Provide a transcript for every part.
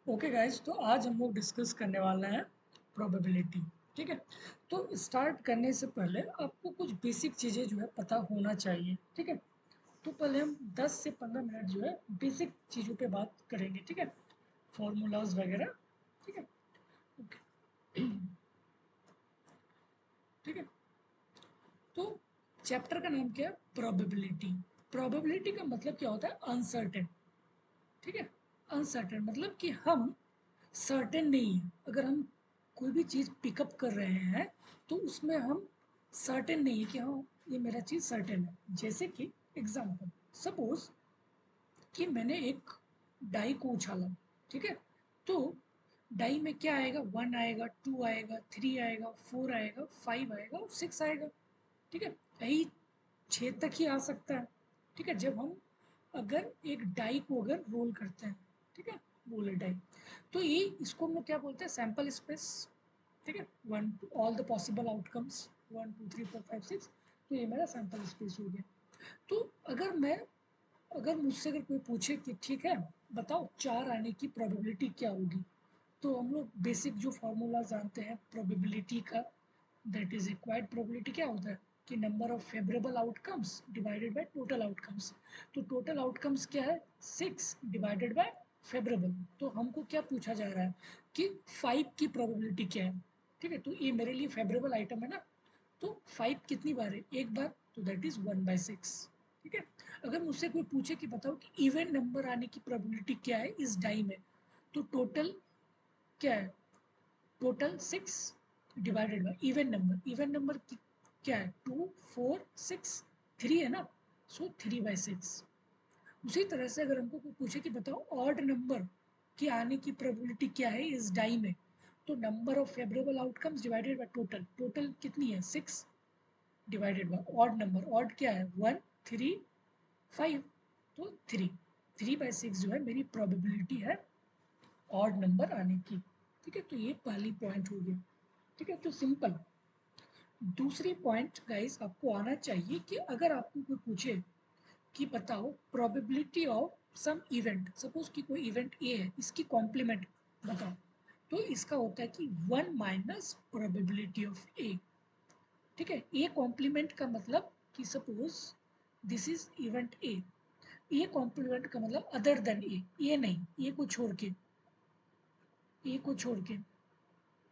Okay guys, तो आज हम लोग डिस्कस करने वाले हैं प्रोबेबिलिटी। ठीक है, तो स्टार्ट करने से पहले आपको कुछ बेसिक चीज़ें जो है पता होना चाहिए। ठीक है, तो पहले हम 10 से 15 मिनट जो है बेसिक चीज़ों पे बात करेंगे। ठीक है, फॉर्मूलाज वगैरह। ठीक है, ओके। ठीक है, तो चैप्टर का नाम क्या है? प्रोबेबिलिटी। प्रोबेबिलिटी का मतलब क्या होता है? अनसर्टेन। ठीक है, अनसर्टेन मतलब कि हम सर्टेन नहीं है। अगर हम कोई भी चीज़ पिकअप कर रहे हैं तो उसमें हम सर्टेन नहीं है कि हाँ ये मेरा चीज़ सर्टेन है। जैसे कि एग्जाम्पल, सपोज कि मैंने एक डाई को उछाला। ठीक है, तो डाई में क्या आएगा? 1 आएगा, 2 आएगा, 3 आएगा, 4 आएगा, 5 आएगा और 6 आएगा। ठीक है, यही 6 तक ही आ सकता है। ठीक है, जब हम अगर एक डाई को अगर रोल करते हैं, ठीक है, रोलर डाई, तो ये इसको हम लोग क्या बोलते हैं? Sample space. ठीक है, one two all the possible outcomes, 1 2 3 4 5 6, तो ये मेरा सैंपल स्पेस हो गया। तो अगर मुझसे अगर कोई पूछे कि ठीक है बताओ 4 आने की प्रोबेबिलिटी क्या होगी, तो हम लोग बेसिक जो फार्मूला जानते हैं प्रोबेबिलिटी का, दैट इज रिक्वायर्ड प्रोबेबिलिटी क्या होता है कि number of favourable outcomes divided by total outcomes. तो टोटल आउटकम्स क्या है? 6 डिवाइडेड बाय फेवरेबल। तो हमको क्या पूछा जा रहा है कि 5 की प्रोबेबिलिटी क्या है। ठीक है, तो ये मेरे लिए फेवरेबल आइटम है ना, तो 5 कितनी बार है? एक बार, तो दैट इज 1/6। ठीक है, अगर मुझसे कोई पूछे कि बताओ कि इवन नंबर आने की प्रोबेबिलिटी क्या है इस डाई में, तो टोटल क्या है? Total 6 divided by even number क्या है? 2 4 6, 3 है ना, सो 3/6। उसी तरह से अगर हमको कोई पूछे कि बताओ ऑड नंबर के आने की प्रोबेबिलिटी क्या है इस डाई में, तो number of favourable outcomes divided by total. Total कितनी है? 6 divided by odd number. Odd क्या है? 1 3 5, तो 3/6 जो है मेरी प्रोबेबिलिटी है ऑड नंबर आने की। ठीक है, तो ये पहली पॉइंट हो गई। ठीक है, तो सिंपल। दूसरी पॉइंट गाइस आपको आना चाहिए कि अगर आपको कोई पूछे कि बताओ probability of some event, suppose कि कोई इवेंट ए है, इसकी कॉम्प्लीमेंट बताओ, तो इसका होता है कि 1 माइनस प्रोबेबिलिटी ऑफ ए। ठीक है, ए कॉम्प्लीमेंट का मतलब कि suppose this is event A complement का मतलब अदर देन ए नहीं, ए को छोड़ के।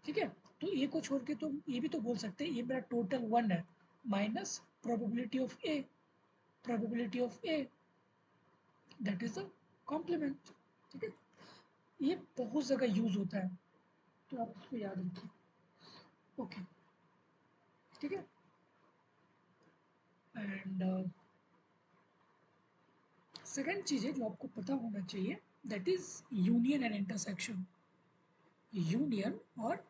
ठीक है, तो ए को छोड़ के तो ये भी तो बोल सकते हैं ये मेरा टोटल 1 है minus probability of A that is the complement. ठीक है, ये बहुत जगह यूज होता है, तो आप इसको याद रखिए। ओके, ठीक है, एंड सेकेंड चीज़ है जो आपको पता होना चाहिए, that is union and intersection. Union और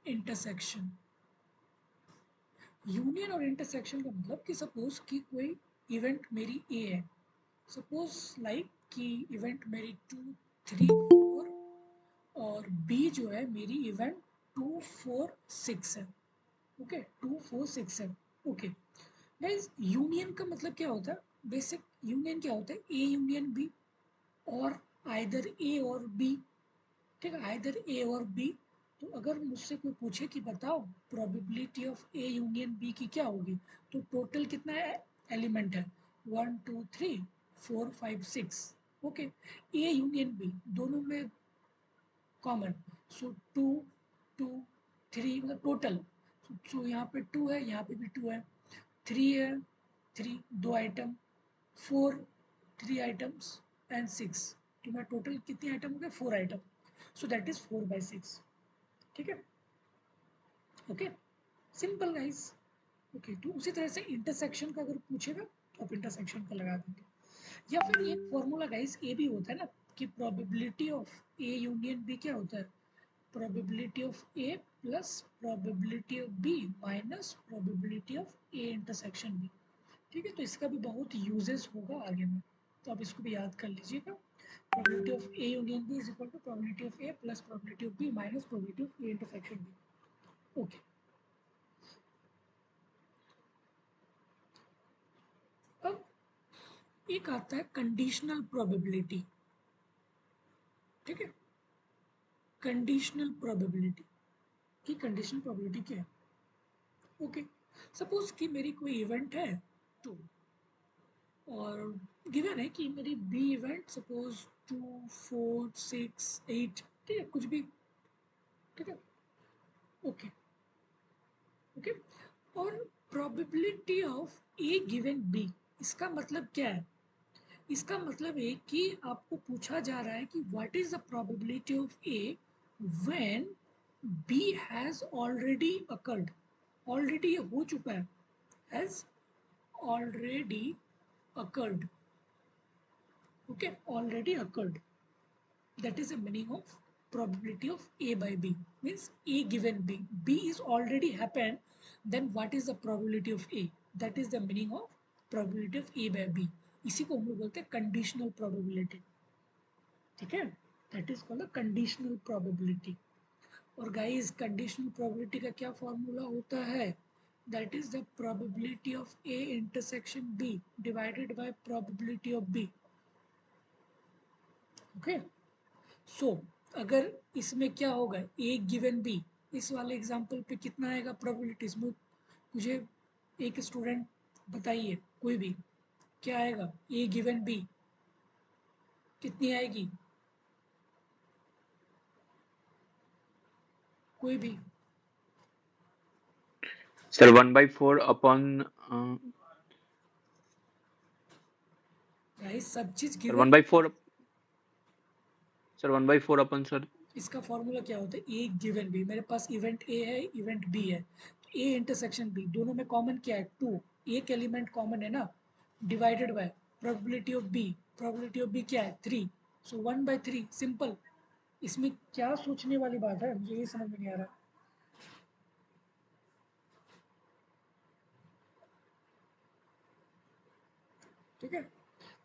इंटरसेक्शन। यूनियन और इंटरसेक्शन का मतलब कि सपोज कि कोई इवेंट मेरी ए है, सपोज लाइक कि इवेंट मेरी 2 3 4 और बी जो है मेरी इवेंट 2 4 6 है। ओके, 2 4 6 है। ओके गाइस, यूनियन का मतलब क्या होता है? बेसिक यूनियन क्या होता है? ए यूनियन बी और आइदर ए और बी। ठीक है, आइदर ए और बी। तो अगर मुझसे कोई पूछे कि बताओ probability of A union B की क्या होगी, तो टोटल कितना एलिमेंट है? 1 2 3 4 5 6। ओके, ए यूनियन बी दोनों में कॉमन, सो 2 2 3 मतलब टोटल। सो यहाँ पे 2 है, यहाँ पे भी 2 है, 3 है, 3 2 आइटम, 4 3 आइटम्स एंड 6, तो मैं टोटल कितने आइटम हो गए? 4 आइटम, सो दैट इज 4/6। ठीक है, ओके, सिंपल गाइस। ओके, तो उसी तरह से इंटरसेक्शन का अगर पूछेगा तो आप इंटरसेक्शन का लगा देंगे, या फिर एक फॉर्मूला गाइस ये भी होता है ना कि probability of A union B क्या होता है? Probability of A plus probability of B minus probability of A intersection B. ठीक है, तो इसका भी बहुत यूजेस होगा आगे में, तो आप इसको भी याद कर लीजिएगा। Probability of A union B is equal to probability of A plus probability of B minus probability of A intersection B. Okay, अब एक आता है कंडीशनल प्रोबेबिलिटी। ठीक है, कंडीशनल प्रोबेबिलिटी की कंडीशनल प्रोबेबिलिटी क्या है? ओके, सपोज कि मेरी कोई इवेंट है टू, और गिवन है कि मेरी बी इवेंट सपोज 2 4 6 8, ठीक है, कुछ भी, ठीक है, ओके ओके, और probability of A given B, इसका मतलब क्या है? इसका मतलब है कि आपको पूछा जा रहा है कि what is the probability of A when B has already occurred, already ये हो चुका है, has already occurred, okay, already occurred. That is the meaning of probability of A by B, means A given B, B is already happened, then what is the probability of A? That is the meaning of probability of A by B. इसी को हम लोग बोलते हैं conditional probability, ठीक है, that is called conditional probability. और guys conditional probability का क्या फॉर्मूला होता है? That is the probability of A intersection B divided by probability of B, okay. So अगर इसमें क्या होगा, ए गिवन बी, इस वाले एग्जांपल पे कितना आएगा प्रोबेबिलिटी? इसमें मुझे एक स्टूडेंट बताइए, कोई भी, क्या आएगा? ए गिवन बी कितनी आएगी? कोई भी? सर 1/4 अपॉन गाइस सब चीज सर गिवन, 1/4 सर 1/4 अपन सर इसका फॉर्मूला क्या होता है? ए गिवन बी, मेरे पास इवेंट ए है, इवेंट बी है, ए इंटरसेक्शन बी, दोनों में कॉमन क्या है? 2, एक एलिमेंट कॉमन है ना, divided by probability of B, probability of B क्या है? 3, सो 1/3, सिंपल। इसमें क्या सोचने वाली बात है, मुझे ये समझ में नहीं आ रहा, ठीक है।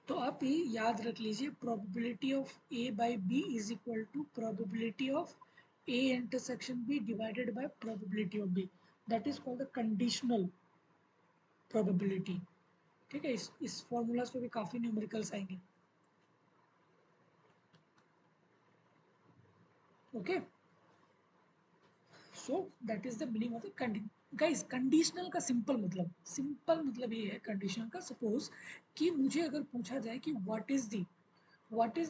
तो आप ये याद रख लीजिए, probability of A by B is equal to probability of A intersection B divided by probability of B, that is called the conditional probability, ठीक है। इस फॉर्मूलाज पे भी काफ़ी न्यूमेरिकल्स आएंगे, okay. So that is the meaning of the guys conditional का simple मतलब ये है कंडीशनल का। सपोज कि मुझे अगर पूछा जाए कि what is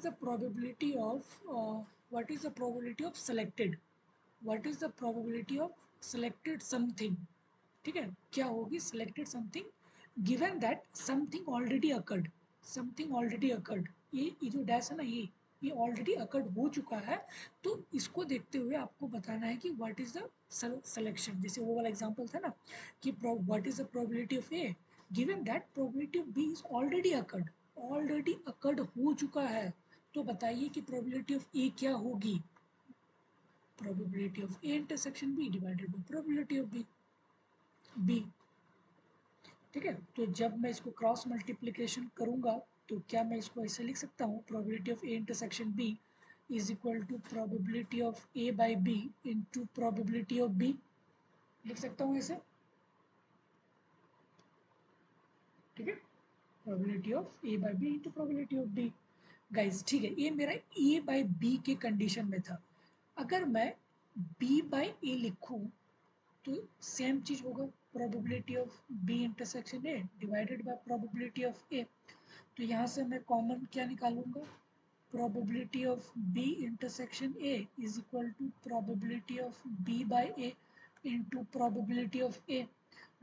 the probability of what is the probability of selected, what is the probability of selected something, ठीक है, क्या होगी selected something given that something already occurred, something already occurred, ये जो डैश है ना, ये ऑलरेडी अकर्ड हो चुका है। तो इसको देखते हुए आपको बताना है कि व्हाट इज द सिलेक्शन, जैसे वो वाला एग्जांपल था ना कि what is the probability of A given that probability of B is already occurred, already occurred हो चुका है। तो बताइए कि प्रोबेबिलिटी ऑफ ए क्या होगी? Probability of A intersection B divided by probability of B, ठीक है। तो जब मैं इसको क्रॉस मल्टीप्लिकेशन करूंगा तो क्या मैं इसको ऐसे लिख सकता हूँ, probability of A intersection B is equal to probability of A by B into probability of B, लिख सकता हूँ ऐसे, ठीक है, probability of A by B into probability of B. Guys ठीक है, ये मेरा ए बाई बी के कंडीशन में था। अगर मैं बी बाई ए लिखूँ तो सेम चीज होगा, probability of B intersection A divided by probability of A. तो यहाँ से मैं कॉमन क्या निकालूंगा, probability of B intersection A is equal to probability of B by A into probability of A.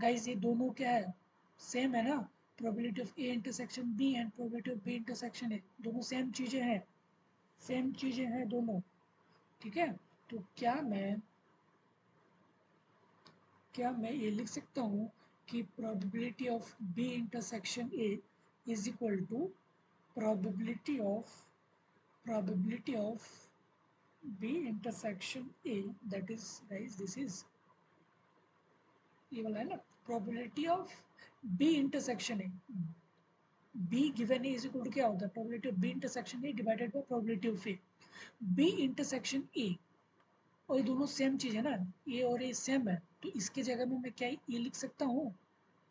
Guys ये दोनों क्या है, सेम है ना, probability of A intersection B and probability of B intersection A, दोनों same चीज़ें हैं, same चीज़ें हैं दोनों, ठीक है। तो क्या मैं ये लिख सकता हूँ कि probability of B intersection A is equal to probability of B intersection A, that is guys this is ये वाला है ना, probability of B intersection A, B given A is equal to क्या होता है, probability of B intersection A divided by probability of A, B intersection A, और ये दोनों सेम चीज है ना, A और A सेम है, तो इसके जगह में मैं क्या ये लिख सकता हूँ,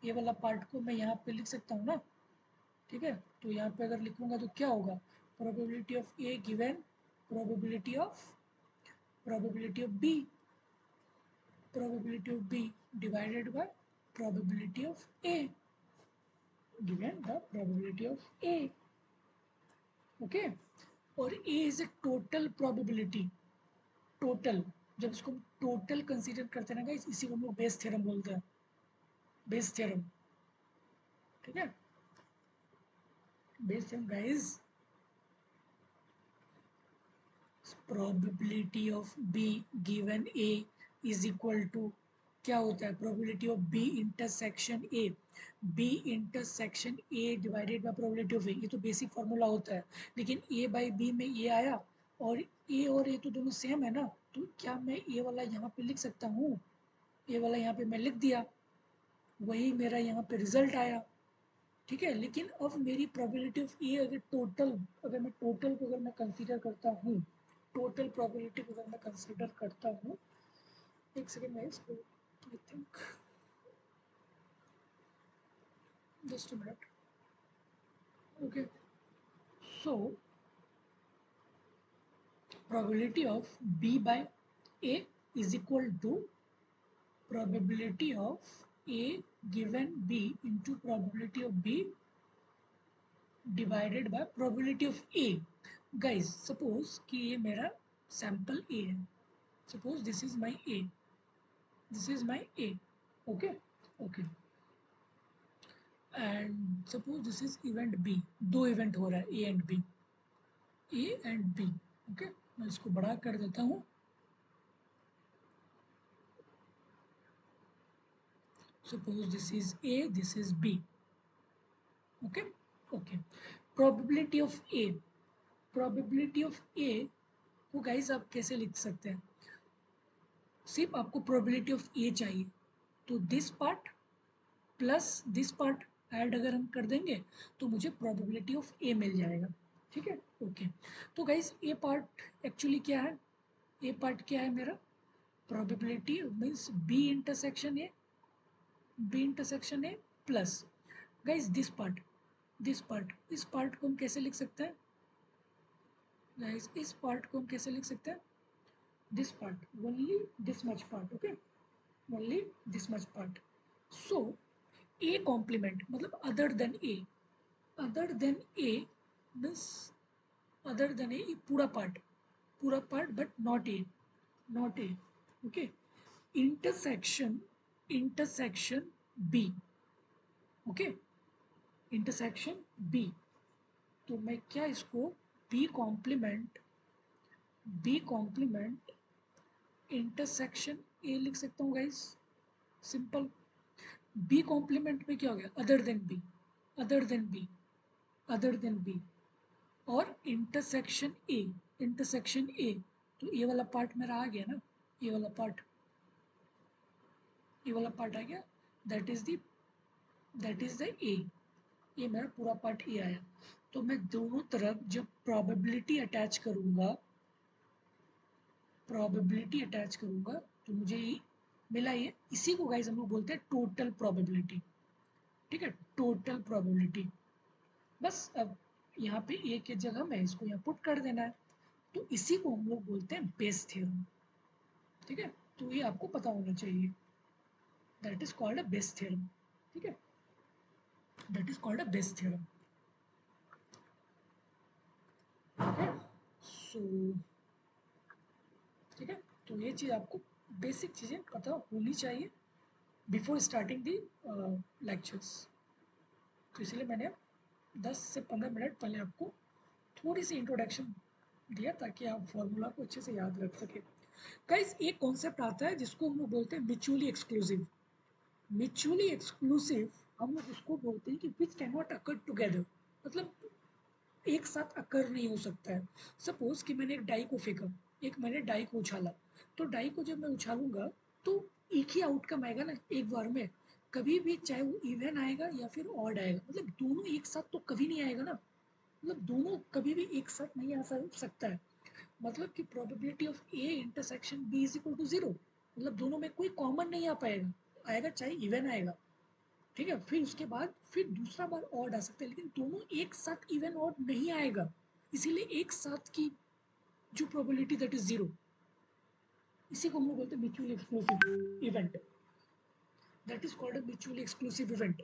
ये वाला पार्ट को मैं यहाँ पे लिख सकता हूँ ना, ठीक है। तो यहाँ पे अगर लिखूंगा तो क्या होगा, probability of A given probability of B, probability of B divided by probability of A, given the probability of A. Okay, और A is a total probability. Total, जब इसको टोटल कंसीडर करते हैं ना गाइस, इसी को हम लोग बेस थ्योरम बोलते हैं, बेस थ्योरम. ठीक है, Bayes theorem guys. probability of B given A is equal to क्या होता है, probability of B intersection A, B intersection A divided by probability of A. ये तो बेसिक फार्मूला होता है, लेकिन A by B में ये आया और A और A तो दोनों सेम है ना, तो क्या मैं A वाला यहाँ पे लिख सकता हूँ, A वाला यहाँ पे मैं लिख दिया, वही मेरा यहाँ पे रिजल्ट आया. ठीक है, लेकिन अब मेरी प्रोबेबिलिटी ऑफ ए अगर टोटल, अगर मैं टोटल को अगर मैं कंसीडर करता हूँ, टोटल प्रोबेबिलिटी को अगर मैं कंसीडर करता हूँ, एक सेकेंड मैं इसको I think just a minute. Okay, so probability of B by A is equal to probability of A given B into probability of B divided by probability of A. Guys suppose कि ये मेरा sample ए है, suppose this is my A, this is my A, okay, okay, and suppose this is event B, दो event हो रहा है A and B, A and B, okay, मैं इसको बड़ा कर देता हूँ. suppose this is A, this is B, okay, okay. probability of A, probability of A को गाइस आप कैसे लिख सकते हैं, सिर्फ आपको प्रोबेबिलिटी ऑफ ए चाहिए, तो this part plus this part add अगर हम कर देंगे तो मुझे प्रोबेबिलिटी ऑफ ए मिल जाएगा. ठीक है, ओके. तो गाइस ए पार्ट एक्चुअली क्या है, ए पार्ट क्या है मेरा, probability means B intersection A, B intersection A plus guys this part, this part, इस पार्ट को हम कैसे लिख सकते हैं गाइस, इस पार्ट को हम कैसे लिख सकते हैं, this part, only this much part, okay, only this much part. So a complement मतलब other than a, other than a means other than a पूरा part but not a, not a, okay. intersection, intersection b, okay, intersection b. तो मैं क्या इसको b complement, b complement intersection A लिख सकता हूँ guys, simple. B complement में क्या हो गया, other than B, other than B, other than B, और इंटरसेक्शन ए, इंटरसेक्शन ए, तो ए वाला पार्ट मेरा आ गया ना, ए वाला पार्ट, ए वाला पार्ट आ गया, that is the, that is the ए, ये मेरा पूरा पार्ट ए आया. तो मैं दोनों तरफ जब प्रोबेबिलिटी अटैच करूँगा, प्रोबेबिलिटी अटैच करूँगा तो मुझे ये मिला, ये इसी को गाइस हम लोग बोलते हैं टोटल प्रोबेबिलिटी. ठीक है, टोटल प्रोबेबिलिटी. बस अब यहाँ पे ए के जगह मैं इसको यहाँ पुट कर देना है, तो इसी को हम लोग बोलते हैं बेस थ्योरम. ठीक है, तो ये आपको पता होना चाहिए, that is called a Bayes theorem. ठीक है, that is called a Bayes theorem. Okay, so ठीक है, तो ये चीज़ आपको बेसिक चीज़ें पता होनी चाहिए बिफोर स्टार्टिंग दी लेक्चर्स. तो इसलिए मैंने 10 से 15 मिनट पहले आपको थोड़ी सी इंट्रोडक्शन दिया ताकि आप फॉर्मूला को अच्छे से याद रख सकें. गाइस एक कॉन्सेप्ट आता है जिसको हम लोग बोलते हैं म्यूचुअली एक्सक्लूसिव. म्यूचुअली एक्सक्लूसिव हम लोग इसको बोलते हैं कि which can not occur together, मतलब एक साथ अकर नहीं हो सकता है. सपोज कि मैंने एक डाई को फेंका, एक मैंने डाई को उछाला, तो डाई को जब मैं उछालूंगा तो एक ही आउटकम आएगा ना एक बार में, कभी भी चाहे वो इवन आएगा या फिर ऑड आएगा, मतलब दोनों एक साथ तो कभी नहीं आएगा ना, मतलब दोनों कभी भी एक साथ नहीं आ सकता है. मतलब कि probability of A intersection B is equal to zero, मतलब दोनों में कोई कॉमन नहीं आ पाएगा, आएगा चाहे इवन आएगा. ठीक है, फिर उसके बाद फिर दूसरा बार ऑड आ सकता है, लेकिन दोनों एक साथ इवन ऑड नहीं आएगा. इसीलिए एक साथ की जो प्रोबेबिलिटी दैट इज 0, इसी को हम लोग बोलते हैं mutually exclusive event, that is called a mutually exclusive event.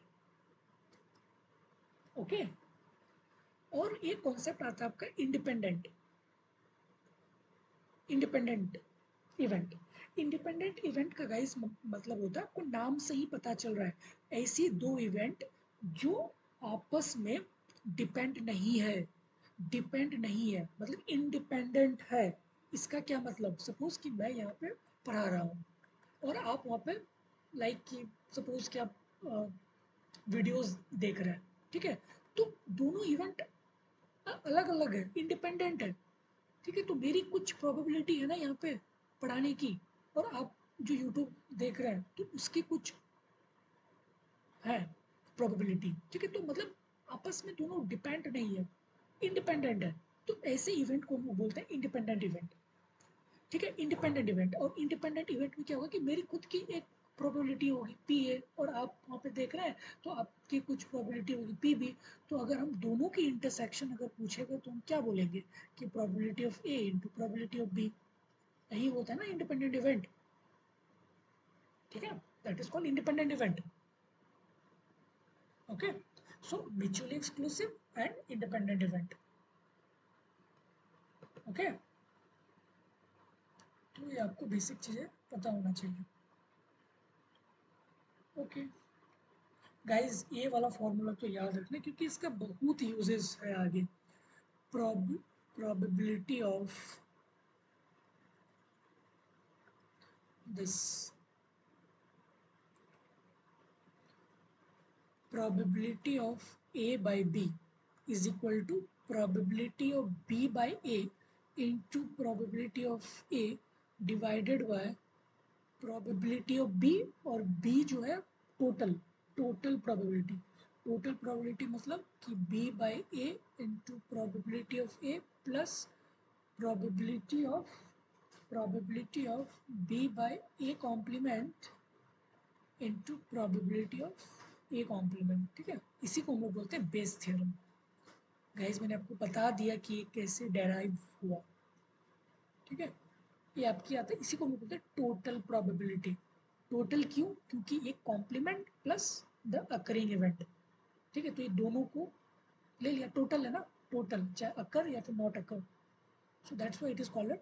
Okay, और एक कॉन्सेप्ट आता है आपका इंडिपेंडेंट इवेंट। इंडिपेंडेंट इवेंट का गाइस मतलब होता है, आपको नाम से ही पता चल रहा है, ऐसी दो इवेंट जो आपस में डिपेंड नहीं है, मतलब इंडिपेंडेंट है। इसका क्या मतलब, सपोज कि मैं यहाँ पे पढ़ा रहा हूँ और आप वहाँ पे लाइक कि सपोज कि आप वीडियोस देख रहे हैं, ठीक है, तो दोनों इवेंट अलग अलग है, इंडिपेंडेंट है, ठीक है। तो मेरी कुछ प्रोबेबिलिटी है ना यहाँ पे पढ़ाने की, और आप जो यूट्यूब देख रहे हैं तो उसकी कुछ है प्रोबेबिलिटी, ठीक है। तो मतलब आपस में दोनों डिपेंड नहीं है, इंडिपेंडेंट है। तो ऐसे इवेंट को हम बोलते हैं इंडिपेंडेंट इवेंट, ठीक है। इंडिपेंडेंट इवेंट, और इंडिपेंडेंट इवेंट में क्या होगा कि मेरी खुद की एक प्रोबेबिलिटी होगी पी ए, और आप वहाँ पे देख रहे हैं तो आपकी कुछ प्रोबेबिलिटी होगी पी बी। तो अगर हम दोनों की इंटरसेक्शन अगर पूछेगा तो हम क्या बोलेंगे कि probability of A into probability of B, यही होता है ना इंडिपेंडेंट इवेंट, ठीक है। That is called independent event. Okay, so mutually exclusive and independent event. Okay, तो ये आपको बेसिक चीजें पता होना चाहिए। ओके गाइज, ये वाला फॉर्मूला तो याद रखना क्योंकि इसका बहुत यूजेस है आगे। Probability of this, probability of A by B is equal to probability of B by A into probability of A divided by probability of B, और B जो है टोटल प्रोबेबिलिटी मतलब कि B by A into probability of A plus probability of B by A complement into probability of A complement, ठीक है। इसी को हम लोग बोलते हैं बेस थ्योरम। गाइस मैंने आपको बता दिया कि ये कैसे डेराइव हुआ, ठीक है। ये आपकी आता है, इसी को हम लोग बोलते हैं टोटल प्रोबेबिलिटी। टोटल क्यों, क्योंकि एक complement plus the occurring event, ठीक है। तो ये दोनों को ले लिया, टोटल है ना, टोटल चाहे अकर या फिर not occur, so that's why it is called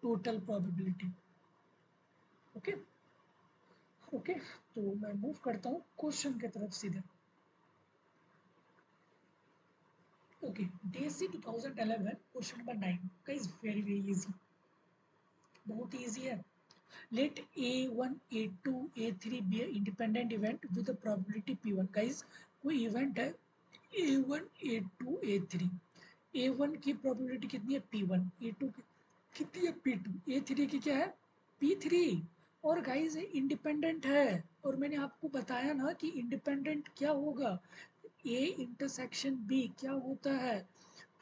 total probability. Okay okay, तो मैं मूव करता हूँ क्वेश्चन की तरफ सीधे। ओके, DSC 2011 क्वेश्चन नंबर 9 का इज वेरी वेरी इजी, बहुत ही इजी है। Let A1 A2 A3 B independent event with probability P1। Guys कोई इवेंट है A1 A2 A3, A1 की प्रोबेबिलिटी कितनी है P1, A2 की कितनी है P2, A3 की क्या है P3। और गाइज इंडिपेंडेंट है, और मैंने आपको बताया ना कि इंडिपेंडेंट क्या होगा, A इंटरसेक्शन B क्या होता है,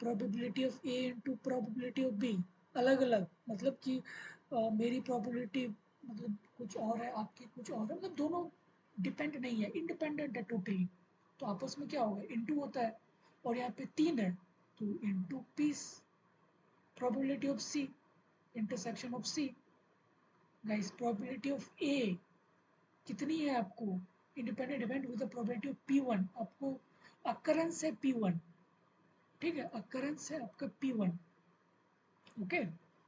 probability of A into probability of B, अलग अलग, मतलब कि मेरी प्रोबेबिलिटी मतलब कुछ और है, आपकी कुछ और है, मतलब दोनों डिपेंड नहीं है, इंडिपेंडेंट है टोटली। तो आपस में क्या होगा, इंटू होता है, और यहाँ पे 3 है तो into piece probability of C intersection of C। Guys probability of A कितनी है आपको, independent event with probability of P1, आपको अकरेंस है P1, ठीक है, अकरेंस है आपका P1। ओके,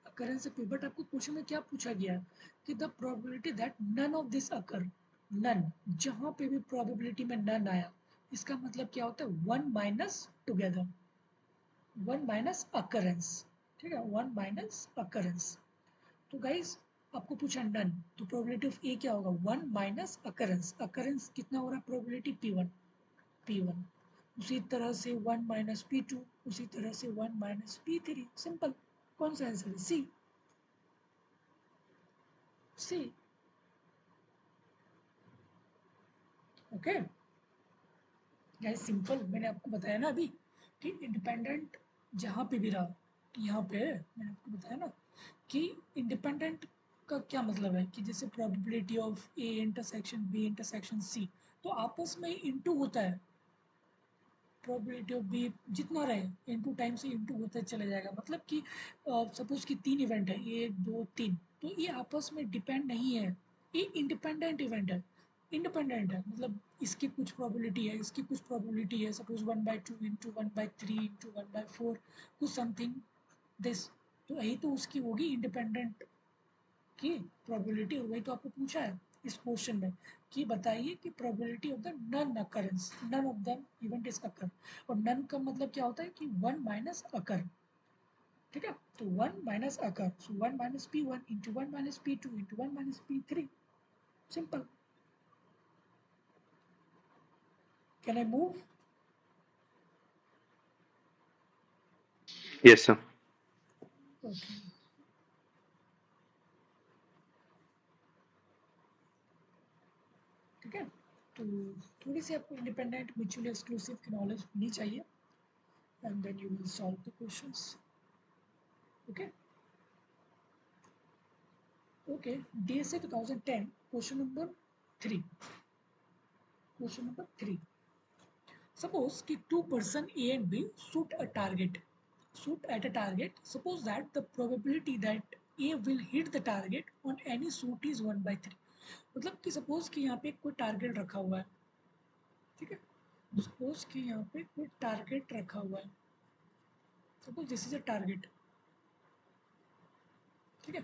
अकरेंस है P, बट आपको क्वेश्चन में क्या पूछा गया है कि the probability that none of this occur, none, जहां पे भी प्रोबेबिलिटी में नन आया, इसका मतलब क्या होता है, one minus together, one minus occurrence, ठीक है, वन माइनस अकरेंस। तो गाइस आपको पूछा नन, तो प्रोबेबिलिटी ऑफ ए क्या होगा, वन माइनस अकरेंस, अकरेंस कितना हो रहा है प्रोबेबिलिटी P1, उसी तरह से वन माइनस P2, उसी तरह से वन माइनस P3, सिंपल। कौन सा आंसर है, सी, सी। ओके गाइस, सिंपल, मैंने आपको बताया ना अभी कि इंडिपेंडेंट जहाँ पे भी रहा, यहाँ पे मैंने आपको बताया ना कि इंडिपेंडेंट का क्या मतलब है कि जैसे probability of A intersection B intersection C, तो आपस में इंटू होता है, प्रोबेबिलिटी ऑफ बी जितना रहे इनटू टाइम से इनटू होता चला जाएगा। मतलब कि सपोज कि 3 इवेंट है, 1 2 3, तो ये आपस में डिपेंड नहीं है, ये इंडिपेंडेंट इवेंट है। इंडिपेंडेंट है मतलब इसकी कुछ प्रोबेबिलिटी है, इसकी कुछ प्रोबेबिलिटी है, सपोज 1/2 इंटू 1/3 इंटू 1/4 कुछ समथिंग दिस, तो यही तो उसकी होगी इंडिपेंडेंट की प्रोबेबिलिटी। और वही तो आपको पूछा है इस क्वेश्चन में कि बताइए कि probability of the none occurrence, none of the event is occur. और नन का मतलब क्या होता है कि 1 माइनस अकर, ठीक है। तो 1 minus occur, so 1 minus p1 into 1 minus p2 into 1 minus p3, simple. Can I move? Yes, sir. Okay, ठीक है। तो थोड़ी सी आपको इंडिपेंडेंट म्यूचुअली एक्सक्लूसिव की नॉलेज होनी चाहिए, and then you will solve the questions. Okay okay, DSA 2010 question number 3। Question number 3, suppose कि two person A and B shoot a target, shoot at a target. Suppose that the probability that A will hit the target on any shoot is 1/3। मतलब कि suppose कि यहाँ पे कोई target रखा हुआ है, ठीक है। सपोज कि यहाँ पे कोई टारगेट रखा हुआ है, suppose this is a target, ठीक है।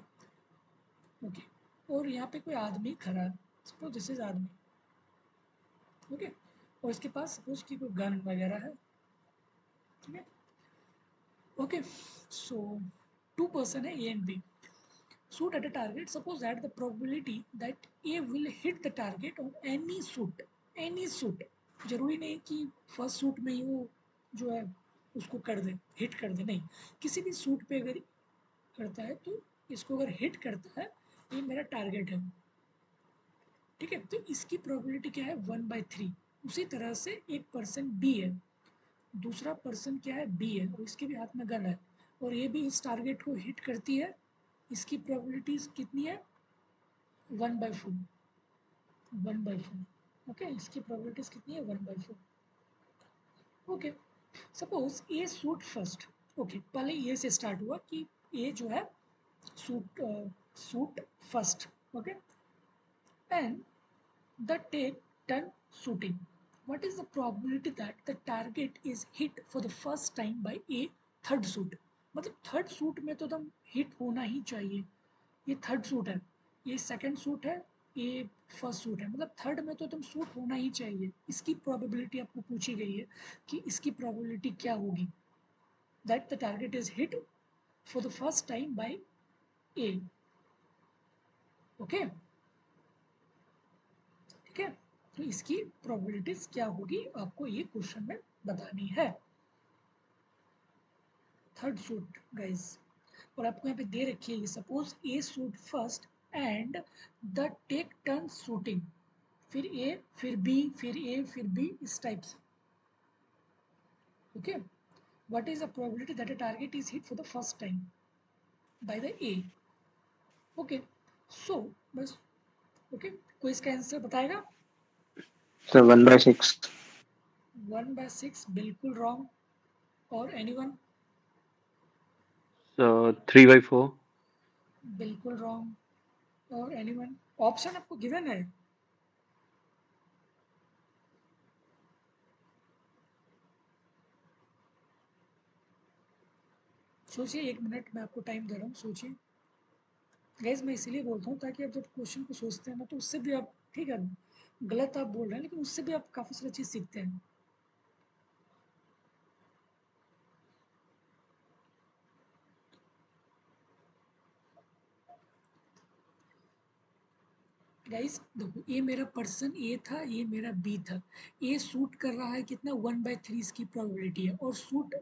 ओके, और यहाँ पे कोई आदमी खड़ा है, सपोज दिस इज आदमी, ओके। और इसके पास सपोज कि कोई गन वगैरह है, ठीक है। ओके, सो टू पर्सन है A and B, shoot at a target. Suppose that the probability that A will hit the target on any shoot, जरूरी नहीं कि फर्स्ट शूट में ही वो जो है उसको कर दे, हिट कर दे, नहीं, किसी भी शूट पे अगर करता है तो इसको अगर हिट करता है, ये मेरा टारगेट है, ठीक है। तो इसकी प्रोबेबिलिटी क्या है 1/3। उसी तरह से एक पर्सन बी है, दूसरा पर्सन क्या है बी है, और इसके भी हाथ में गन है, और ये भी इस टारगेट को हिट करती है, इसकी प्रोबेबिलिटी कितनी है 1/4, 1/4। ओके, इसकी प्रोबेबिलिटीज कितनी है 1/4। Okay, suppose A shoot first, okay, पहले ए से स्टार्ट हुआ कि ए जो है shoot shoot first, okay, and the take turn shooting. what is the probability that the target is hit for the first time by a third shoot? मतलब third shoot में तो एकदम hit होना ही चाहिए, ये थर्ड सूट है, ये second suit है, ये फर्स्ट सूट है, मतलब थर्ड में तो तुम सूट होना ही चाहिए। इसकी प्रोबेबिलिटी आपको पूछी गई है कि इसकी प्रोबेबिलिटी क्या होगी, that the target is hit for the first time by A, okay, ठीक है। तो इसकी प्रोबेबिलिटीज क्या होगी आपको ये क्वेश्चन में बतानी है, थर्ड सूट गाइज। और आपको यहाँ पे दे रखी है, suppose A shoot first and the take turn shooting, फिर ए फिर बी फिर ए फिर बी, इस टाइप से, okay. What is the probability that a target is hit for the first time by the A, okay. So बस, okay, कोई इसका answer बताएगा? Sir, 1/6. 1/6 बिल्कुल रॉन्ग। और एनीवन? So 3/4. बिल्कुल रॉन्ग। और एनीवन? ऑप्शन आपको गिवन है, सोचिए, 1 मिनट मैं आपको टाइम दे रहा हूँ, सोचिए। गैस मैं इसीलिए बोलता हूँ ताकि आप जब क्वेश्चन को सोचते हैं ना, तो उससे भी आप, ठीक है, गलत आप बोल रहे हैं लेकिन उससे भी आप काफ़ी सारी चीज़ सीखते हैं। गाइस देखो, ये मेरा पर्सन ए था, ये मेरा बी था, ए शूट कर रहा है कितना 1/3 इसकी प्रोबेबिलिटी है, और शूट,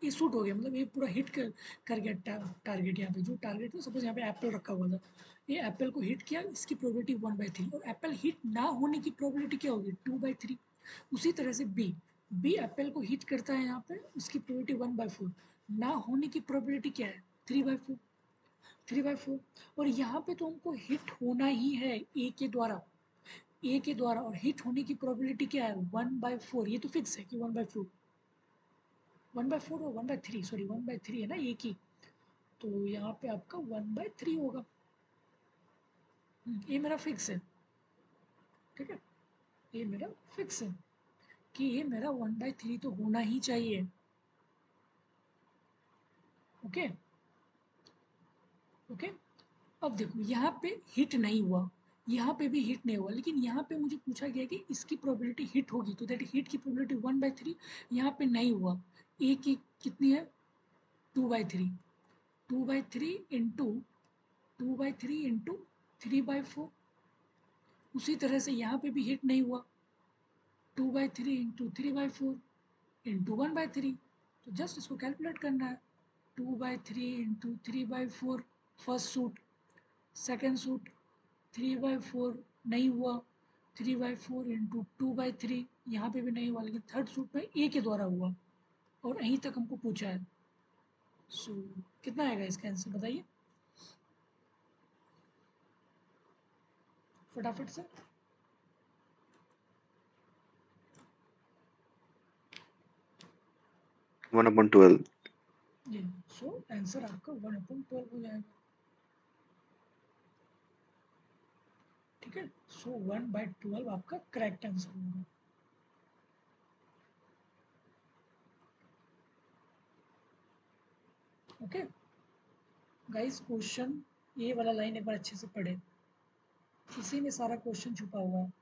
ये शूट हो गया, मतलब ये पूरा हिट कर गया टारगेट। यहाँ पे जो टारगेट था, सपोज यहाँ पे एप्पल रखा हुआ था, ये एप्पल को हिट किया, इसकी प्रोबेबिलिटी 1/3, और एप्पल हिट ना होने की प्रोबेबिलिटी क्या होगी 2/3। उसी तरह से बी, बी एप्पल को हिट करता है यहाँ पे, उसकी प्रोबेबिलिटी 1/4, ना होने की प्रोबेबिलिटी क्या है 3/4, 3/4। और यहाँ पे तो हमको हिट होना ही है ए के द्वारा, ए के द्वारा, और हिट होने की प्रोबेबिलिटी क्या है 1/4, ये तो फिक्स है कि 1/4, 1/4 और 1/3, सॉरी 1/3 है ना ए की, तो यहाँ पे आपका 1/3 होगा। ये मेरा फिक्स है, ठीक है, ये मेरा फिक्स है कि ये मेरा 1/3 तो होना ही चाहिए। ओके ओके, अब देखो यहाँ पे हिट नहीं हुआ, यहाँ पे भी हिट नहीं हुआ, लेकिन यहाँ पे मुझे पूछा गया कि इसकी प्रोबेबिलिटी हिट होगी, तो दैट हिट की प्रोबेबिलिटी 1/3, यहाँ पे नहीं हुआ। ए की कितनी है 2/3, 2/3 इंटू 2/3 इंटू 3/4, उसी तरह से यहाँ पे भी हिट नहीं हुआ, 2/3 इंटू 3/4 इंटू 1/3, तो जस्ट इसको कैलकुलेट करना है, 2/3 into 3/4 first suit, second suit 3/4 नहीं हुआ, 3/4 इंटू 2/3 यहाँ पे भी नहीं हुआ, लेकिन थर्ड सूट में ए के द्वारा हुआ, और यहीं तक हमको पूछा है। सो कितना आएगा इसका आंसर बताइए फटाफट से। 1/12। जी, सो आंसर आपका 1/12 हो जाएगा, ठीक है। सो 1/12 आपका करेक्ट आंसर होगा। ओके गाइस, क्वेश्चन ये वाला लाइन एक बार अच्छे से पढ़े, इसी में सारा क्वेश्चन छुपा हुआ है।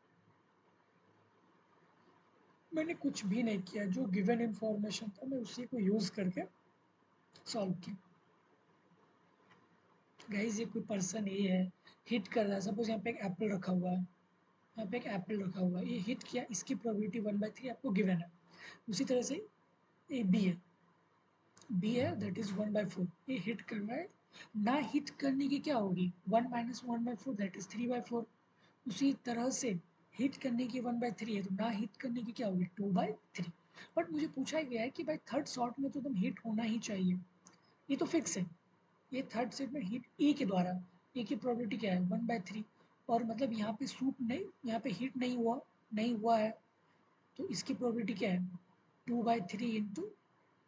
मैंने कुछ भी नहीं किया, जो गिवन इंफॉर्मेशन था मैं उसी को यूज़ करके सॉल्व किया। गाइस ये कोई पर्सन ए है, हिट कर रहा है, सपोज यहाँ पे एक एप्पल रखा हुआ है, यहाँ पे एक एप्पल रखा हुआ है, ये हिट किया, इसकी प्रोबेबिलिटी 1/3 आपको गिवन है। उसी तरह से ए बी है दैट इज 1/4, ये हिट कर रहा है, ना हिट करने की क्या होगी 1 माइनस 1/4 दैट इज 3/4। उसी तरह से हिट करने की 1/3 है, तो ना हिट करने की क्या होगी 2/3। बट मुझे पूछा गया है कि भाई थर्ड शॉट में तो एकदम हिट होना ही चाहिए, ये तो फिक्स है, ये थर्ड सेट में हिट ए के द्वारा, ए की प्रोबेबिलिटी क्या है 1/3, और मतलब यहाँ पे सूट नहीं, यहाँ पे हिट नहीं हुआ है, तो इसकी प्रोबेबिलिटी क्या है 2/3 इंटू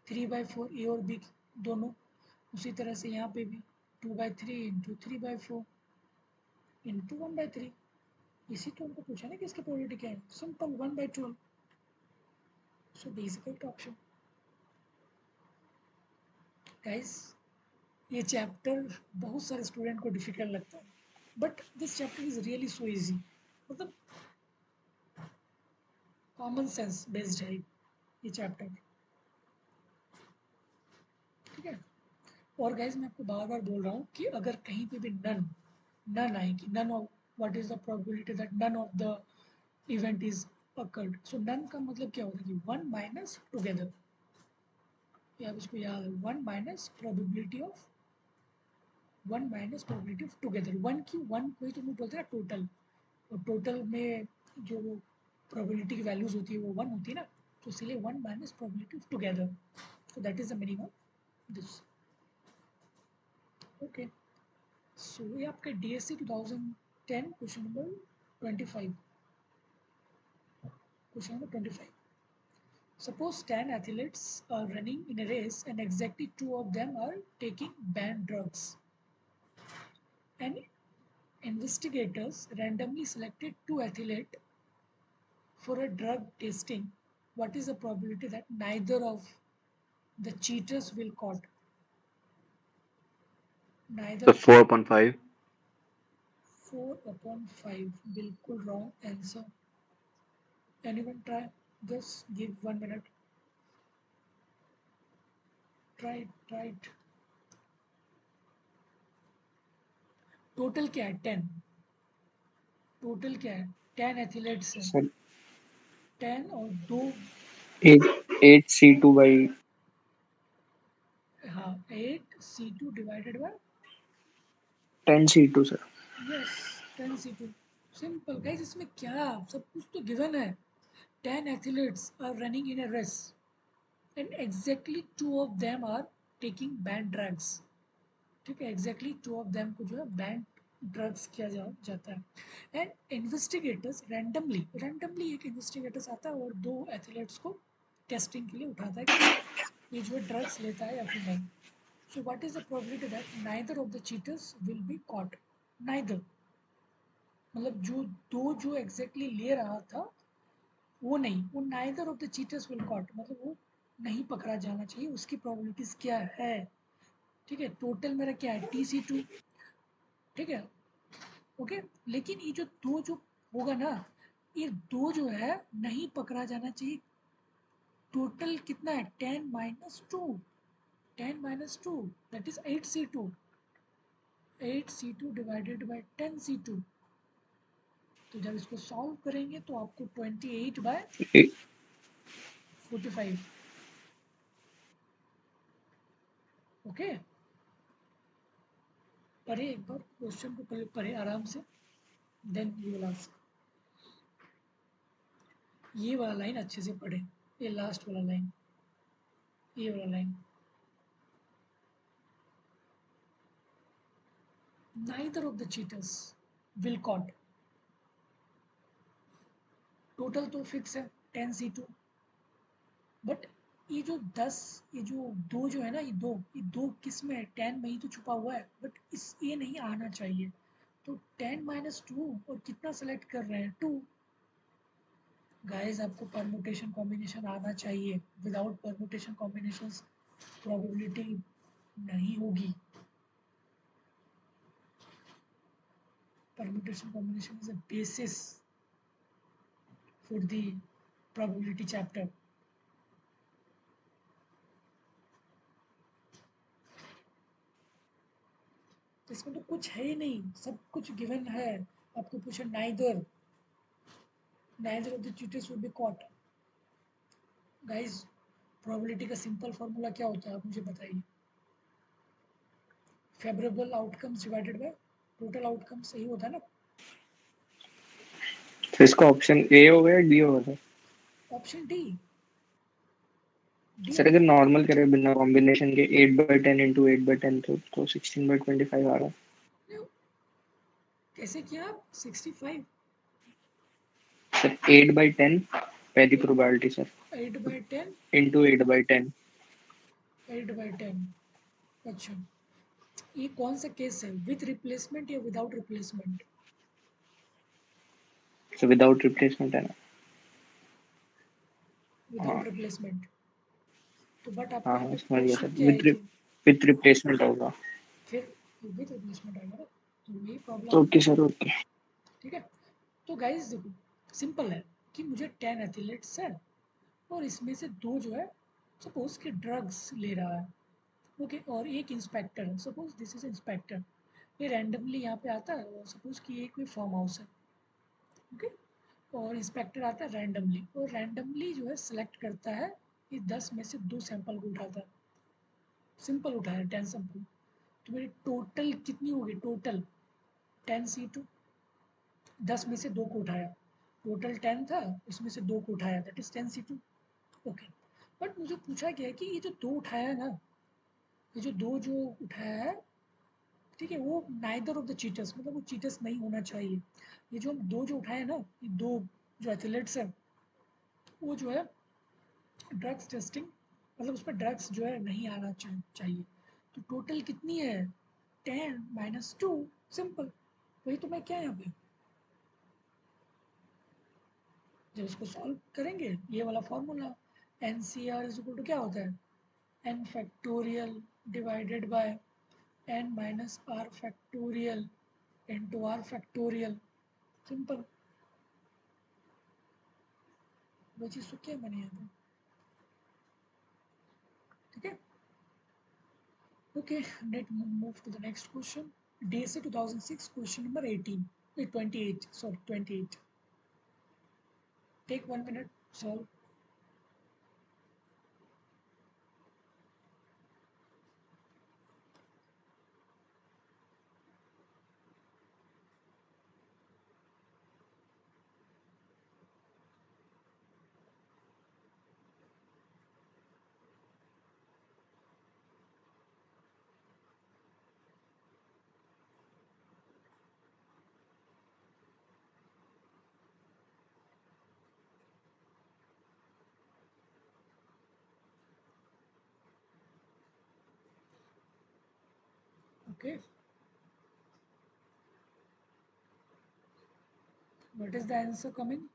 3/4, ए और बी दोनों। उसी तरह से यहाँ पे भी 2/3 इंटू 3/4 इंटू 1/3, इसी तो हमको पूछा ना कि इसकी प्रोबेबिलिटी क्या है, simple 1/12। So B is correct option. Guys ये चैप्टर बहुत सारे स्टूडेंट को डिफिकल्ट लगता है, but this chapter is really so easy, मतलब कॉमन सेंस बेस्ड है ये चैप्टर, ठीक है। और गाइज मैं आपको बार बार बोल रहा हूँ कि अगर कहीं पे भी नन नन आए कि none of what is the probability that none of the event is occurred, so none का मतलब क्या होता है कि 1 माइनस टुगेदर, या आप इसको याद है 1 minus probability of 1 minus probability of together, one की वन को ही तो हम बोलते हैं टोटल, और टोटल में जो प्रोबेबिलिटी की वैल्यूज होती है वो 1 होती है ना, तो इसलिए 1 minus probability of together, so that is the meaning of this. Okay, so ये आपका DSC 2010 question number 25, question number 25। Suppose 10 athletes are running in a race and exactly 2 of them are taking banned drugs, and investigators randomly selected 2 athletes for a drug testing. What is the probability that neither of the cheaters will caught? So Neither 4/5. 4/5 बिल्कुल wrong answer. Anyone try? Just give 1 minute. Try it. Total क्या है 10, total क्या है 10 athletes है, sir 10 और 2, 8C2 by हाँ 8C2 divided by 10C2 sir. Yes 10C2, simple guys, इसमें क्या सब कुछ तो गिवन है। 10 athletes are running in a race and exactly 2 of them are taking banned drugs, ठीक है, एग्जैक्टली 2 ऑफ देम को जो है बैंड ड्रग्स किया जाता है। एंड इन्वेस्टिगेटर्स रैंडमली एक इन्वेस्टिगेटर्स आता है और 2 एथलीट्स को टेस्टिंग के लिए उठाता है कि ये जो है ड्रग्स लेता है या फिर नहीं। So what is the probability that neither of the cheaters will be caught? Neither मतलब जो एग्जैक्टली ले रहा था वो नहीं, वो neither of the cheaters will caught मतलब वो नहीं पकड़ा जाना चाहिए, उसकी प्रोबेबिलिटीज क्या है? ठीक है, टोटल मेरा क्या है TC2, ठीक है, ओके। लेकिन ये जो दो जो होगा ना, ये दो जो है नहीं पकड़ा जाना चाहिए। टोटल कितना है 10 - 2, 10 - 2 that is 8C2, 8C2 divided by 10C2। तो जब इसको सॉल्व करेंगे तो आपको 28/45, ओके। पढ़े एक बार क्वेश्चन को, पहले पढ़े आराम से, देन यू विल आस्क। ये वाला लाइन अच्छे से पढ़े, ये लास्ट वाला लाइन, ये वाला line, neither of the cheaters will caught। Total तो फिक्स है 10C2, बट ये जो 10, ये जो दो जो है ना, ये दो किस में है? 10 में ही तो छुपा हुआ है, बट इस ये नहीं आना चाहिए। तो 10 - 2 और कितना सेलेक्ट कर रहे हैं 2। गाइस आपको परमुटेशन कॉम्बिनेशन आना चाहिए, विदाउट परमुटेशन कॉम्बिनेशन प्रोबेबिलिटी नहीं होगी। Permutation combination is a basis for the probability chapter। तो इसमें तो कुछ है ही नहीं, सब कुछ गिवन है। आपको पूछा neither of the cheaters would be caught। Guys probability का सिंपल फार्मूला क्या होता है आप मुझे बताइए? Favourable outcomes divided by total outcomes, सही होता है ना? तो इसका ऑप्शन ए होगा या डी होगा sir? Option D, D sir अगर होगा। नॉर्मल करें बिना कॉम्बिनेशन के 8/10 इंटू 8/10 तो 16/25 आ रहा है। कैसे किया आप 65? सर 8/10 पहली प्रोबेबिलिटी सर, 8/10, इंटू 8/10। 8/10, अच्छा। ये कौन सा केस है, विथ रिप्लेसमेंट या without replacement? Sir without replacement है ना? हाँ विदाउट रिप्लेसमेंट। तो बट आपको हाँ यहाँ हाँ पे समझ गया क्वेश्चन सर, क्या है कि विथ रिप्लेसमेंट होगा। फिर विद रिप्लेसमेंट आएगा ना, तो यही प्रॉब्लम ओके होगी। Sir okay. ठीक है, तो गाइस देखो सिंपल है कि मुझे 10 एथलीट्स है और इसमें से दो जो है सपोज कि ड्रग्स ले रहा है, ओके, और एक इंस्पेक्टर है, सपोज दिस इज इंस्पेक्टर। ये रैंडमली यहाँ पे आता है और सपोज कि ये कोई फार्म हाउस है, ओके, और इंस्पेक्टर आता है रैंडमली और रैंडमली जो है सेलेक्ट करता है कि 10 में से 2 सैंपल को उठाता है, सिंपल उठाया 10 सैंपल। तो मेरी टोटल कितनी होगी? टोटल 10C2, 10 में से 2 को उठाया, टोटल 10 था, उसमें से 2 को उठाया, that is 10C2, okay. But मुझे पूछा गया कि ये जो 2 उठाया है ना, ये जो 2 जो उठाया है, ठीक है, वो नाइदर ऑफ द चीटर्स मतलब वो चीटर्स नहीं होना चाहिए। ये जो हम 2 जो उठाए ना, ये 2 जो एथलीट्स है, वो जो है ड्रग्स टेस्टिंग मतलब उसमें ड्रग्स जो है नहीं आना चाहिए। तो टोटल कितनी है 10 - 2, सिंपल। वही तो मैं क्या यहाँ पे जब इसको सॉल्व करेंगे, ये वाला formula NCR is equal to क्या होता है n factorial divided by n minus r factorial into r factorial, simple. वो चीज़ तो क्या मैंने यहाँ पे, ठीक है, okay. Let move to the next question. डे से 2006 question number 18, 28, sorry 28। Take 1 minute, solve. Okay. What is the answer coming?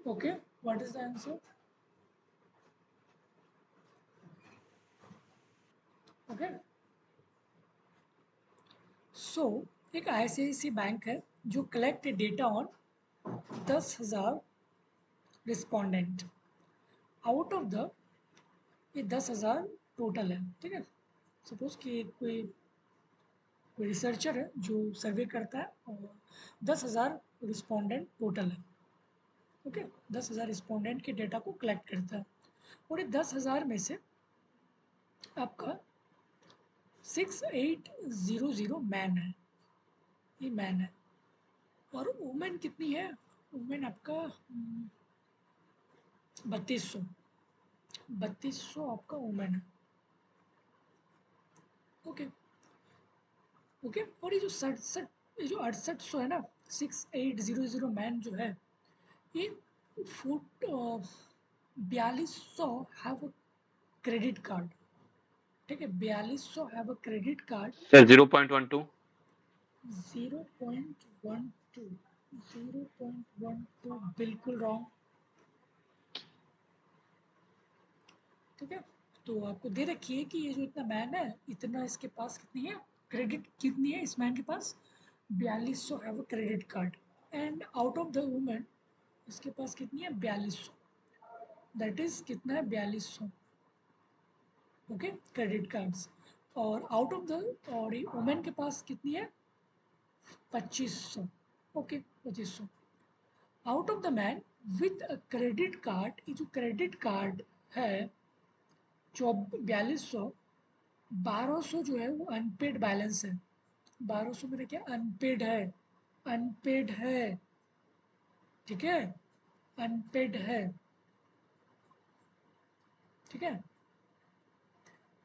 Okay, what is the answer? Okay. So एक ICICI बैंक है जो collect data on 10,000 respondent out of the, ये 10,000 total है, ठीक है। Suppose कि कोई कोई रिसर्चर है जो सर्वे करता है और 10,000 रिस्पोंडेंट टोटल है, ओके। 10,000 रिस्पोंडेंट के डेटा को कलेक्ट करता है और ये 10,000 में से आपका 6800 मैन है, ये मैन है। और वुमेन कितनी है? वुमेन आपका 3200 आपका वुमेन है, ओके ओके। और ये जो 6800 है ना, 6800 मैन जो है, ये 4200 हैव क्रेडिट कार्ड, ठीक है। 4200 have a credit card. Sir 0.12 0.12 बिल्कुल रॉन्ग, ठीक है। तो आपको दे रखी है कि ये जो इतना मैन है, इतना इसके पास कितनी है क्रेडिट, कितनी है इस मैन के पास? 4200 have a credit card. And out of the women इसके पास कितनी है? 4200, दैट इज कितना है? 4200, ओके, क्रेडिट कार्ड्स। और आउट ऑफ द, और वुमेन के पास कितनी है? 2500, okay 2500। Out of the man with a credit card, ये जो क्रेडिट कार्ड है 4200, 1200 जो है वो अनपेड बैलेंस है। 1200 मेरा क्या? अनपेड है, अनपेड है, ठीक है, अनपेड है, ठीक है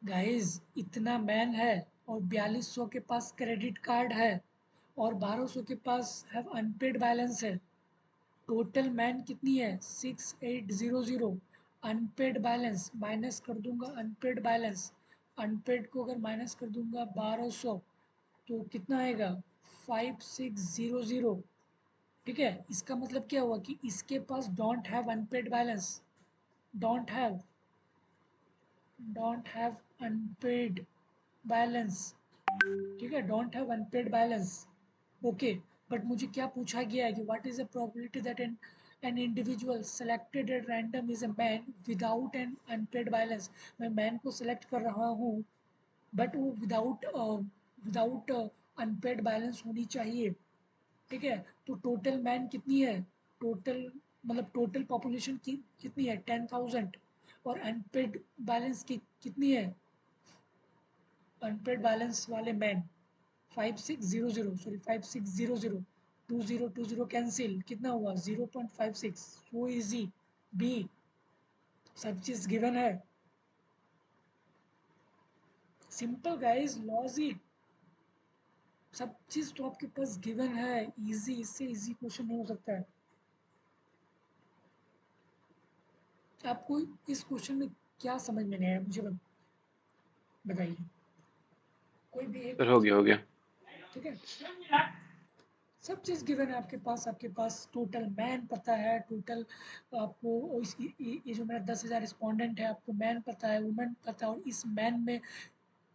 गाइस। इतना मैन है और 4200 के पास क्रेडिट कार्ड है और 1200 के पास है अनपेड बैलेंस है। टोटल मैन कितनी है? 6800। अनपेड बैलेंस माइनस कर दूंगा, अनपेड बैलेंस, अनपेड को अगर माइनस कर दूंगा 1200 तो कितना आएगा? 5600, ठीक है। इसका मतलब क्या हुआ कि इसके पास don't have unpaid balance, don't have, don't have unpaid balance, ठीक है, don't have unpaid balance, okay. But मुझे क्या पूछा गया है कि what is the probability that an individual selected at random is a man without an unpaid balance. मैं man को सेलेक्ट कर रहा हूँ बट वो विदाउट अनपेड बैलेंस होनी चाहिए, ठीक है। तो टोटल मैन कितनी है? टोटल मतलब टोटल पॉपुलेशन की कितनी है? 10,000। और अनपेड बैलेंस की कितनी है? अनपेड बैलेंस वाले मैन 5600, सॉरी 5600, 2020 कैंसिल, कितना हुआ? 0.56। सो इजी, बी, सब चीज गिवन है, सिंपल गाइस, लॉजिक, सब चीज तो आपके पास गिवन है, इजी, इससे इजी क्वेश्चन नहीं हो सकता है। आपको इस क्वेश्चन में क्या समझ में नहीं आया मुझे बताइए, कोई भी एक, सर हो गया ठीक है। सब चीज़ गिवन है आपके पास टोटल मैन पता है, टोटल आपको ये जो मेरा 10,000 रिस्पोंडेंट है, आपको मैन पता है, वुमेन पता है, और इस मैन में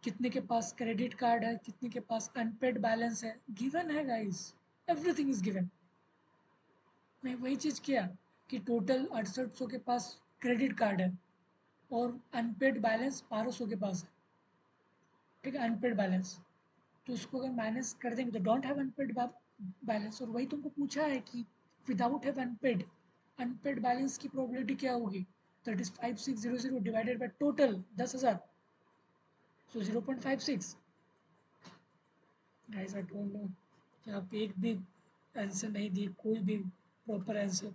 कितने के पास क्रेडिट कार्ड है, कितने के पास अनपेड बैलेंस है, गिवन है गाइस, एवरीथिंग इज गिवन। मैं वही चीज़ किया कि टोटल 6800 के पास क्रेडिट कार्ड है और अनपेड बैलेंस 1200 के पास है, ठीक है, अनपेड बैलेंस। तो उसको अगर माइनस कर देंगे तो डोंट हैव अनपेड बैलेंस। और वही तुमको पूछा है कि without have unpaid, unpaid balance की प्रोबेबिलिटी क्या होगी? That is 5600 divided by total 10,000, so 0.56। Guys I don't know कि आप एक भी आंसर नहीं दिए, कोई भी प्रॉपर आंसर।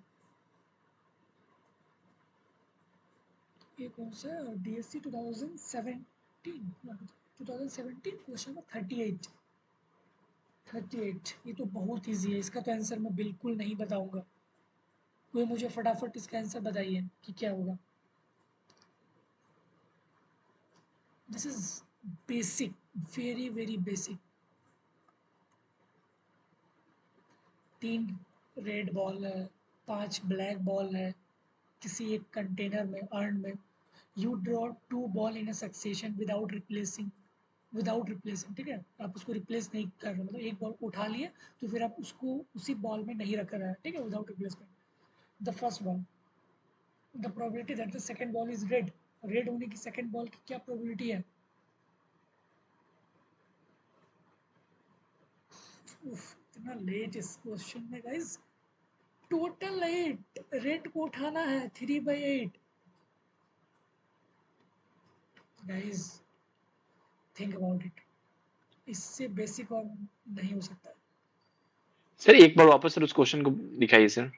ये कौन सा? DSC 2017, 2017 question number 38, 38। ये तो बहुत इजी है, इसका तो आंसर मैं बिल्कुल नहीं बताऊंगा। कोई मुझे फटाफट इसका आंसर बताइए कि क्या होगा। This is basic, very very basic. 3 red ball है, 5 ब्लैक बॉल है किसी एक कंटेनर में, अर्न में। You draw 2 ball in a succession without replacing, ठीक है। आप उसको रिप्लेस नहीं कर रहे, मतलब एक बॉल को उठा लिए तो फिर आप उसको उसी बॉल में नहीं रख रहे हैं, ठीक है, without replacement. The first ball, the probability that the second ball is red, red होने की सेकंड बॉल की क्या प्रोबेबिलिटी है? इतना लेट इस क्वेश्चन में गाइस। टोटल 8, रेड को उठाना है 3/8। गाइस थिंक अबाउट इट, इससे बेसिक और नहीं हो सकता। सर एक बार वापस सर उस क्वेश्चन को दिखाइए सर।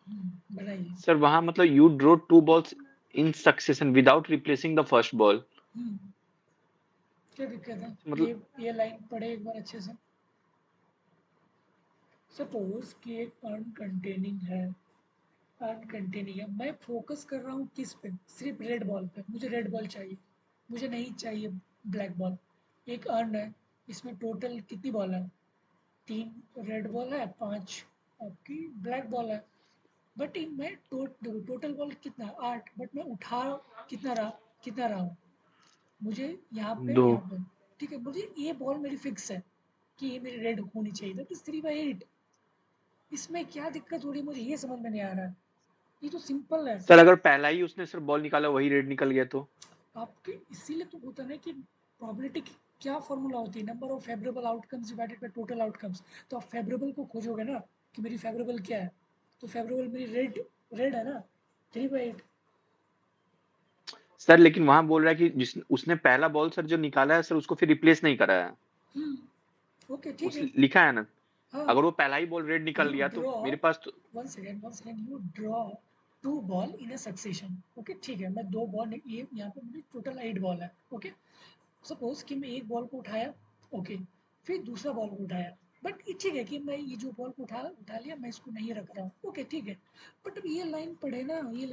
बनाइए। सर वहां मतलब you draw 2 balls in succession without replacing the first ball. क्या दिक्कत है? मतलब ये लाइन पढ़े एक बार अच्छे से। सपोज कि एक अनकंटेनिंग है, अनकंटेनिंग है, मैं फोकस कर रहा हूँ किस पे? सिर्फ रेड बॉल पे। मुझे रेड बॉल चाहिए, मुझे नहीं चाहिए ब्लैक बॉल। एक अर्न है, इसमें टोटल कितनी बॉल है? 3 रेड बॉल है, 5 आपकी ब्लैक बॉल है। बट मैं टोटल बॉल कितना है? 8। बट मैं उठा कितना रहा हूँ? मुझे दो। यहाँ पे, ठीक है, मुझे ये बॉल मेरी फिक्स है कि ये मेरी रेड होनी चाहिए, दैट इज 3/8। इसमें क्या दिक्कत हो रही है, मुझे ये समझ में नहीं आ रहा है। ये तो सिंपल है। सर अगर पहला ही उसने सर बॉल निकाला वही रेड निकल गया तो? आपके इसीलिए तो होता है कि प्रोबेबिलिटी की क्या फॉर्मूला होती है? Number of favourable outcomes divided by total outcomes. तो आप फेवरेबल को खोजोगे ना कि मेरी फेवरेबल क्या है, तो फेवरेबल मेरी रेड रेड है ना, 3/8। सर लेकिन वहां बोल रहा है कि जिस उसने पहला बॉल सर जो निकाला है सर उसको फिर रिप्लेस नहीं करा है। ओके ठीक उस है। लिखा है ना। हाँ, अगर वो पहला ही बॉल रेड निकल you लिया तो draw मेरे पास तो। one second, you draw 2 ball in a succession. Okay ठीक है, मैं 2 बॉल, ये यहाँ पे मुझे टोटल 8 बॉल है। ओके, सपोज कि मैं एक बॉल को उठाया, ओके, फिर दूसरा बॉल को उठाया। बट ये ठीक है कि मैं ये जो बॉल को उठा लिया, मैं इसको नहीं रख रहा हूँ, ओके ठीक है। बट अब ये लाइन पढ़े ना, ये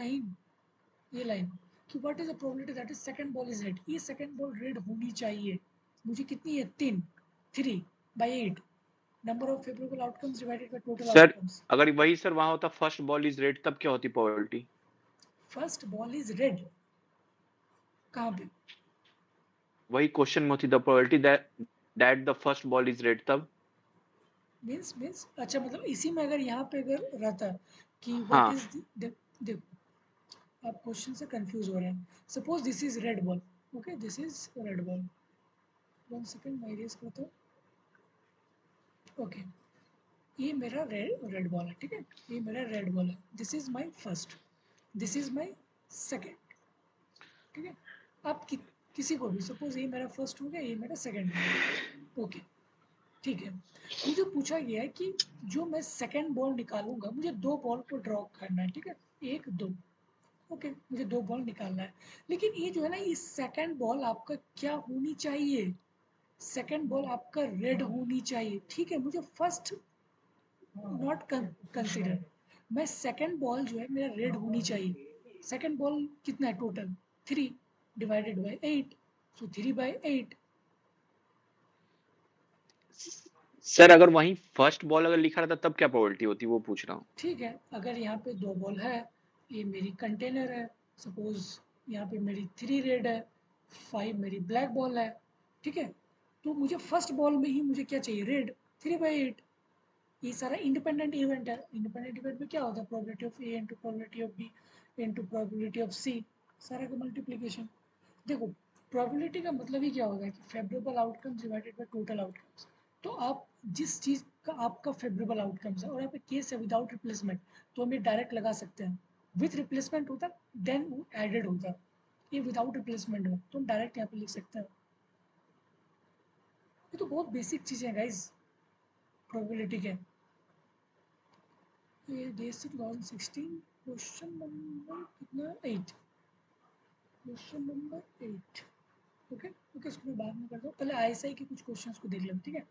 लाइन कि what is the probability that is second ball is red. ये सेकंड बॉल रेड होनी चाहिए। मुझे कितनी है? 3, 3/8। Number of favourable outcomes divided by total sir outcomes. अगर वही सर वहां होता फर्स्ट बॉल इज रेड तब क्या होती probability? First ball is red कहाँ पे? वही क्वेश्चन में होती the probability that the first ball is red तब। मीन्स अच्छा, मतलब इसी में अगर यहाँ पे अगर रहता कि व्हाट हाँ इज, देखो आप क्वेश्चन से कंफ्यूज हो रहे हैं। Suppose this is red ball, okay, this is red ball. 1 second, मैं इरेज करता हूँ। ओके, ये मेरा रेड बॉल है, ठीक है, ये मेरा रेड बॉल है। This is my first, this is my second, ठीक है। आप किसी को भी, सपोज ये मेरा फर्स्ट हो गया, ये मेरा सेकेंड हो गया, ओके ठीक है। मुझे पूछा गया है कि जो मैं सेकेंड बॉल निकालूंगा, मुझे 2 बॉल को ड्रॉ करना है, ठीक है, 1 2, ओके, मुझे 2 बॉल निकालना है। लेकिन ये जो है ना, ये सेकेंड बॉल आपका क्या होनी चाहिए? सेकेंड बॉल आपका रेड होनी चाहिए, ठीक है। मुझे फर्स्ट नॉट कंसिडर, मैं सेकेंड बॉल जो है मेरा रेड होनी चाहिए। सेकेंड बॉल कितना है टोटल? 3/8, सो 3/8। सर अगर वहीं फर्स्ट बॉल अगर लिखा रहता तब क्या प्रोबेबिलिटी होती वो पूछ रहा हूँ। ठीक है, अगर यहाँ पे 2 बॉल है, ये मेरी कंटेनर है, सपोज यहाँ पे मेरी 3 रेड है, 5 मेरी ब्लैक बॉल है, ठीक है। तो मुझे फर्स्ट बॉल में ही मुझे क्या चाहिए? रेड, 3/8। ये सारा इंडिपेंडेंट इवेंट है। इंडिपेंडेंट इवेंट में क्या होता है? Probability of A into probability of B into probability of C, सारा का मल्टीप्लीकेशन। देखो, प्रोबेबिलिटी का मतलब ही क्या होता है कि favourable outcomes divided by total outcomes. तो आप जिस चीज़ का आपका फेवरेबल आउटकम्स है, और यहाँ पे केस है विदाउट रिप्लेसमेंट, तो हम ये डायरेक्ट लगा सकते हैं। विथ रिप्लेसमेंट होता देन वो एडेड होता। ये विदाउट रिप्लेसमेंट है तो हम डायरेक्ट यहाँ पे लिख सकते हैं। ये तो बहुत बेसिक चीज़ें हैं गाइज, प्रोबेबिलिटी के। ये DSC 2016 क्वेश्चन नंबर कितना? 8, क्वेश्चन नंबर 8। ओके ओके, इसको मैं बाद में करता हूँ, पहले ISI के कुछ क्वेश्चंस को देख लेते हैं, ठीक है।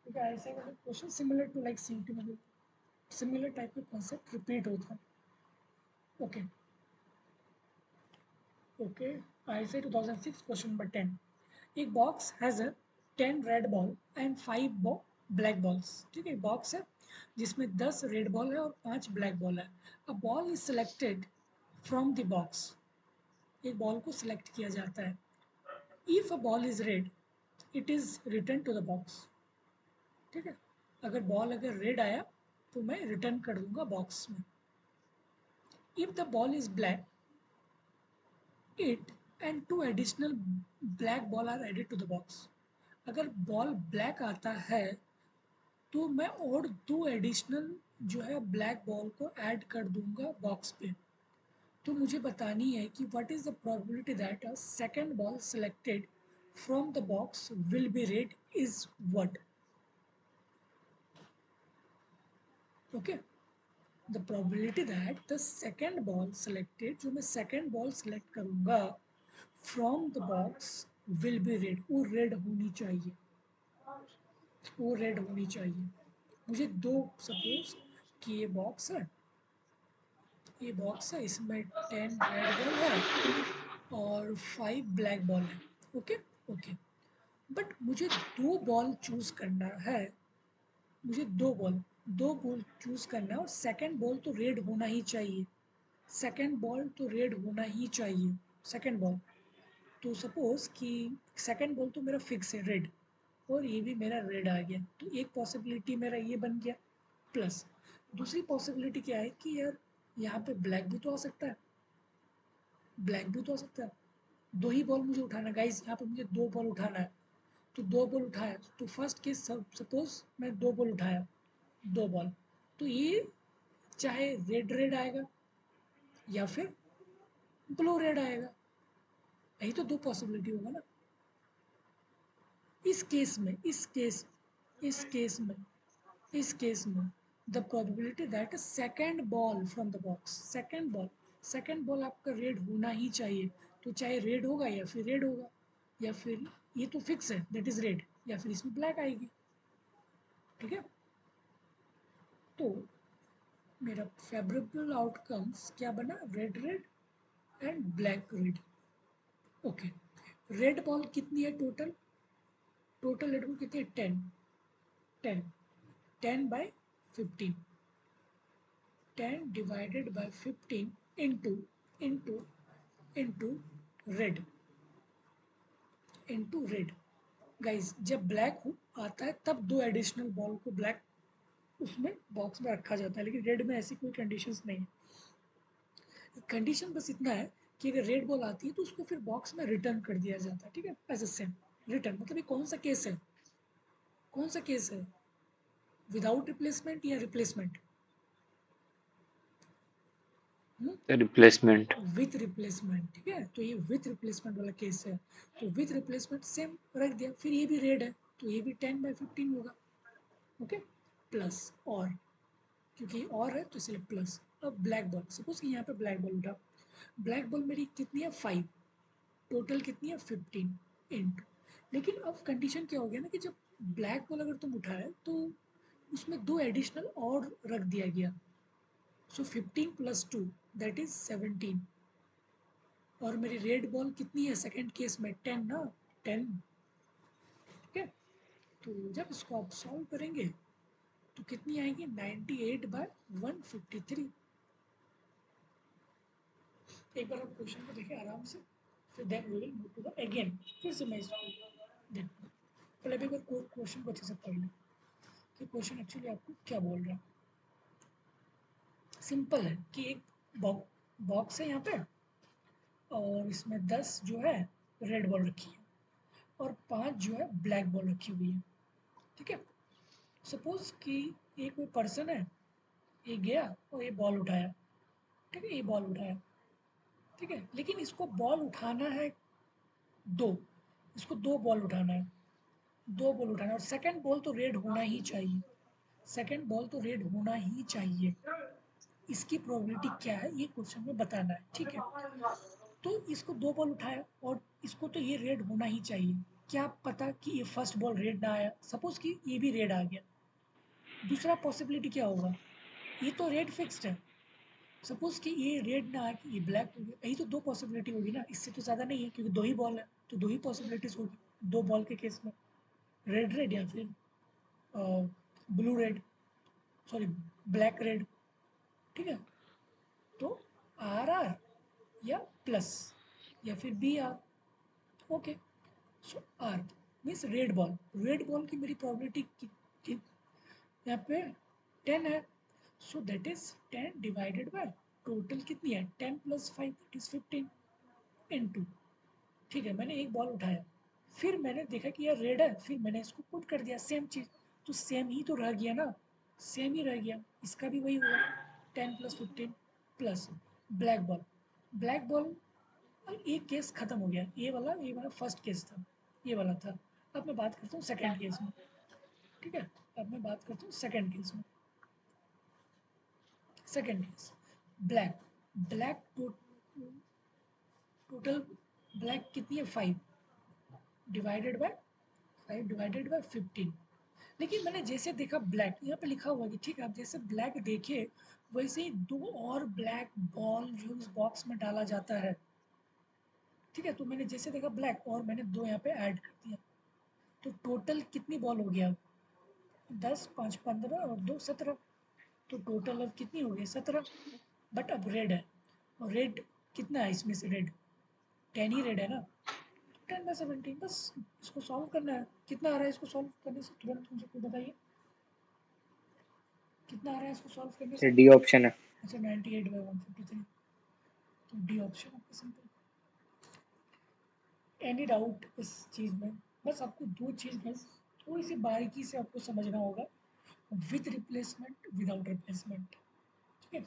क्योंकि ऐसे वाले question similar to like CET में सिमिलर टाइप के कॉन्सेप्ट रिपीट होता है. ओके ओके ISA 2006 क्वेश्चन नंबर 10. एक box has a 10 red ball and 5 black balls. ठीक है, बॉक्स है जिसमें 10 रेड बॉल है और 5 ब्लैक बॉल है. A ball is selected from the box. एक बॉल को सिलेक्ट किया जाता है. If a ball is red it is return to the box. ठीक है, अगर रेड आया तो मैं रिटर्न कर दूंगा बॉक्स में. If the ball is black it and 2 additional black ball are added to the box. अगर बॉल ब्लैक आता है तो मैं और 2 एडिशनल जो है ब्लैक बॉल को ऐड कर दूंगा बॉक्स पे. तो मुझे बतानी है कि what is the probability that a second ball selected from the box will be red is what. Okay, the probability that the second ball selected, जो मैं सेकंड बॉल सिलेक्ट करूंगा from the box will be red, वो red होनी चाहिए. वो red होनी चाहिए. मुझे दो, सपोज कि ये बॉक्स है इसमें 10 रेड बॉल है और 5 ब्लैक बॉल है. ओके ओके, बट मुझे दो बॉल चूज करना है. मुझे दो बॉल चूज करना है और सेकंड बॉल तो रेड होना ही चाहिए. सेकंड बॉल तो रेड होना ही चाहिए. सेकंड बॉल तो सपोज कि सेकंड बॉल तो मेरा फिक्स है रेड और ये भी मेरा रेड आ गया. तो एक पॉसिबिलिटी मेरा ये बन गया. प्लस दूसरी पॉसिबिलिटी क्या है कि यार यहाँ पे ब्लैक भी तो आ सकता है. ब्लैक भी तो आ सकता है. दो ही बॉल मुझे उठाना है गाइस, यहाँ पे मुझे दो बॉल उठाना है. तो दो बॉल उठाया तो फर्स्ट केस सपोज मैं दो बॉल उठाया, दो बॉल, तो ये चाहे रेड रेड आएगा या फिर ब्लू रेड आएगा. यही तो दो पॉसिबिलिटी होगा ना. इस केस में इस केस में the probability that second ball from the box, second ball आपका रेड होना ही चाहिए. तो चाहे रेड होगा या फिर रेड होगा या फिर ये तो फिक्स है दैट इज रेड या फिर इसमें ब्लैक आएगी. ठीक है, तो मेरा फेवरेबल आउटकम्स क्या बना, red red and black red. Okay, red ball कितनी है टोटल रेड बॉल कितनी है 10 10 10 by 15, 10 divided by 15 into into into red guys. जब ब्लैक आता है तब दो एडिशनल बॉल को ब्लैक उसमें बॉक्स में रखा जाता है, लेकिन रेड में ऐसी कोई कंडीशंस नहीं है. कंडीशन बस इतना है कि अगर रेड बॉल आती है तो उसको फिर बॉक्स में रिटर्न कर दिया जाता है. ठीक है, एज अ सेम रिटर्न. मतलब ये कौन सा केस है, विदाउट रिप्लेसमेंट या रिप्लेसमेंट. रिप्लेसमेंट. With replacement. ठीक है, तो ये विथ रिप्लेसमेंट वाला केस है. तो विथ रिप्लेसमेंट सेम रख दिया. फिर ये भी रेड है तो ये भी 10/15 होगा. ओके, प्लस और क्योंकि और है तो इसलिए प्लस. अब ब्लैक बॉल, सपोज कि यहाँ पे ब्लैक बॉल उठा. ब्लैक बॉल मेरी कितनी है 5, टोटल कितनी है 15 इंटू. लेकिन अब कंडीशन क्या हो गया ना कि जब ब्लैक बॉल अगर तुम उठाए तो उसमें दो एडिशनल और रख दिया गया. सो 15 + 2 दैट इज 17. और मेरी रेड बॉल कितनी है सेकंड केस में 10 ना, 10. ठीक है, तो जब इसको आप सॉल्व करेंगे तो कितनी आएगी 98/153. एक बार आप क्वेश्चन को देखें आराम से, फिर then we will move to the again. फिर से मैं इसको देख पहले भी एक बार क्वेश्चन को अच्छे से पढ़ लें कि क्वेश्चन एक्चुअली आपको क्या बोल रहा है. सिंपल है कि एक बॉक्स है यहाँ पे और इसमें 10 जो है रेड बॉल रखी है और 5 जो है ब्लैक बॉल रखी हुई है. ठीक है, सपोज कि ये कोई पर्सन है, ये गया और ये बॉल उठाया. ठीक है, ये बॉल उठाया. ठीक है, लेकिन इसको बॉल उठाना है दो, इसको दो बॉल उठाना है, और सेकंड बॉल तो रेड होना ही चाहिए. इसकी प्रोबेबिलिटी क्या है ये क्वेश्चन में बताना है. ठीक है, तो इसको दो बॉल उठाया और इसको तो ये रेड होना ही चाहिए. क्या पता कि ये फर्स्ट बॉल रेड ना आया, सपोज कि ये भी रेड आ गया, दूसरा पॉसिबिलिटी क्या होगा, ये तो रेड फिक्स्ड है, सपोज कि ये रेड ना आके ये ब्लैक हो गया, यही तो दो पॉसिबिलिटी होगी ना, इससे तो ज़्यादा नहीं है क्योंकि दो ही बॉल है, तो दो ही पॉसिबिलिटीज होगी दो बॉल के केस में, रेड रेड या फिर blue red, sorry black red, ठीक है। तो आर आर या प्लस या फिर B R, okay. So R means red ball की मेरी प्रोबेबिलिटी यहाँ पे 10 है, so that is 10 divided by total कितनी है 10 प्लस 5 दैट इज 15 इनटू, ठीक है। मैंने एक बॉल उठाया, फिर मैंने देखा कि यार रेड है, फिर मैंने इसको पुट कर दिया सेम चीज़, तो सेम ही तो रह गया ना, सेम ही रह गया, इसका भी वही होगा 10 प्लस 15 प्लस ब्लैक बॉल एक केस खत्म हो गया, ये वाला फर्स्ट केस था, ये वाला था। अब मैं बात करता हूँ सेकंड केस में, ठीक है। अब मैं बात करता हूँ सेकंड केस में, second case black black total black कितनी है 5 डिवाइडेड बाय 15, लेकिन मैंने जैसे देखा ब्लैक यहाँ पे लिखा हुआ कि ठीक है, आप जैसे ब्लैक देखे वैसे ही दो और ब्लैक बॉल जो उस बॉक्स में डाला जाता है, ठीक है। तो मैंने जैसे देखा ब्लैक और मैंने दो यहाँ पे ऐड कर दिया, तो टोटल कितनी बॉल हो गया 10 5 15 और 2 17, तो टोटल अब कितनी हो गई 17, बट अब रेड है, और रेड कितना है इसमें से रेड 10 ही रेड है ना, 10 बाई 17, बस इसको सॉल्व करना है। कितना आ रहा है इसको सॉल्व करने से, तुरंत मुझे कोई बताइए कितना आ रहा है इसको सॉल्व करने से। डी ऑप्शन है। अच्छा 98 बाई 153, तो डी ऑप्शन आपका सिंपल। एनी डाउट इस चीज़ में, बस आपको दो चीज़ बस थोड़ी सी बारीकी से आपको समझना होगा, विथ रिप्लेसमेंट विदाउट रिप्लेसमेंट, ठीक है।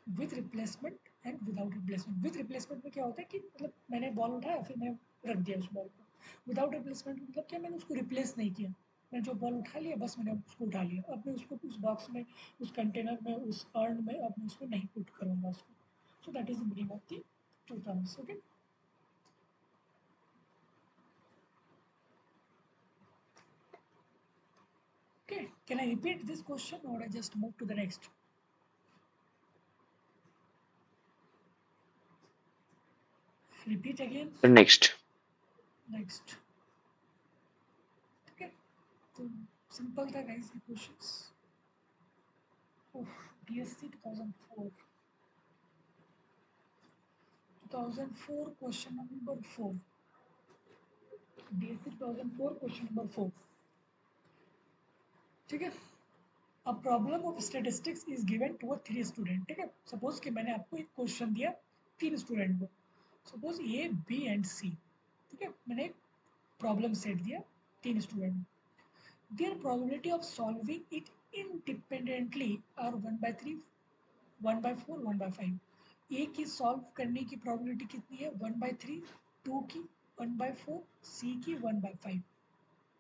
With replacement and without replacement, with replacement में क्या होता है कि मतलब मैंने बॉल उठाया फिर मैंने रख दिया उस बॉल को, विदाउट रिप्लेसमेंट मतलब क्या, मैंने उसको रिप्लेस नहीं किया, मैंने जो बॉल उठा लिया बस मैंने उसको उठा लिया, अब मैं उसको उस बॉक्स में उस कंटेनर में उस अर्न में अब मैं उसको नहीं पुट करूँगा उसको, सो that is the meaning of the two terms, okay. Okay, can I repeat this question or I just move to the next? Repeat again. Next. Next. Okay. तो simple था guys ये questions. DSC 2004 question number 4. DSC 2004 question number 4. ठीक है। A problem of statistics is given to a 3 student. ठीक है। Suppose कि मैंने आपको एक क्वेश्चन दिया 3 स्टूडेंट को, सपोज ए बी एंड सी, ठीक है। मैंने एक प्रॉब्लम सेट दिया 3 student, their probability of solving it independently are 1/3, 1/4, 1/5। ए की सॉल्व करने की प्रोबेबिलिटी कितनी है 1/3, 2 की 1/4, सी की 1/5,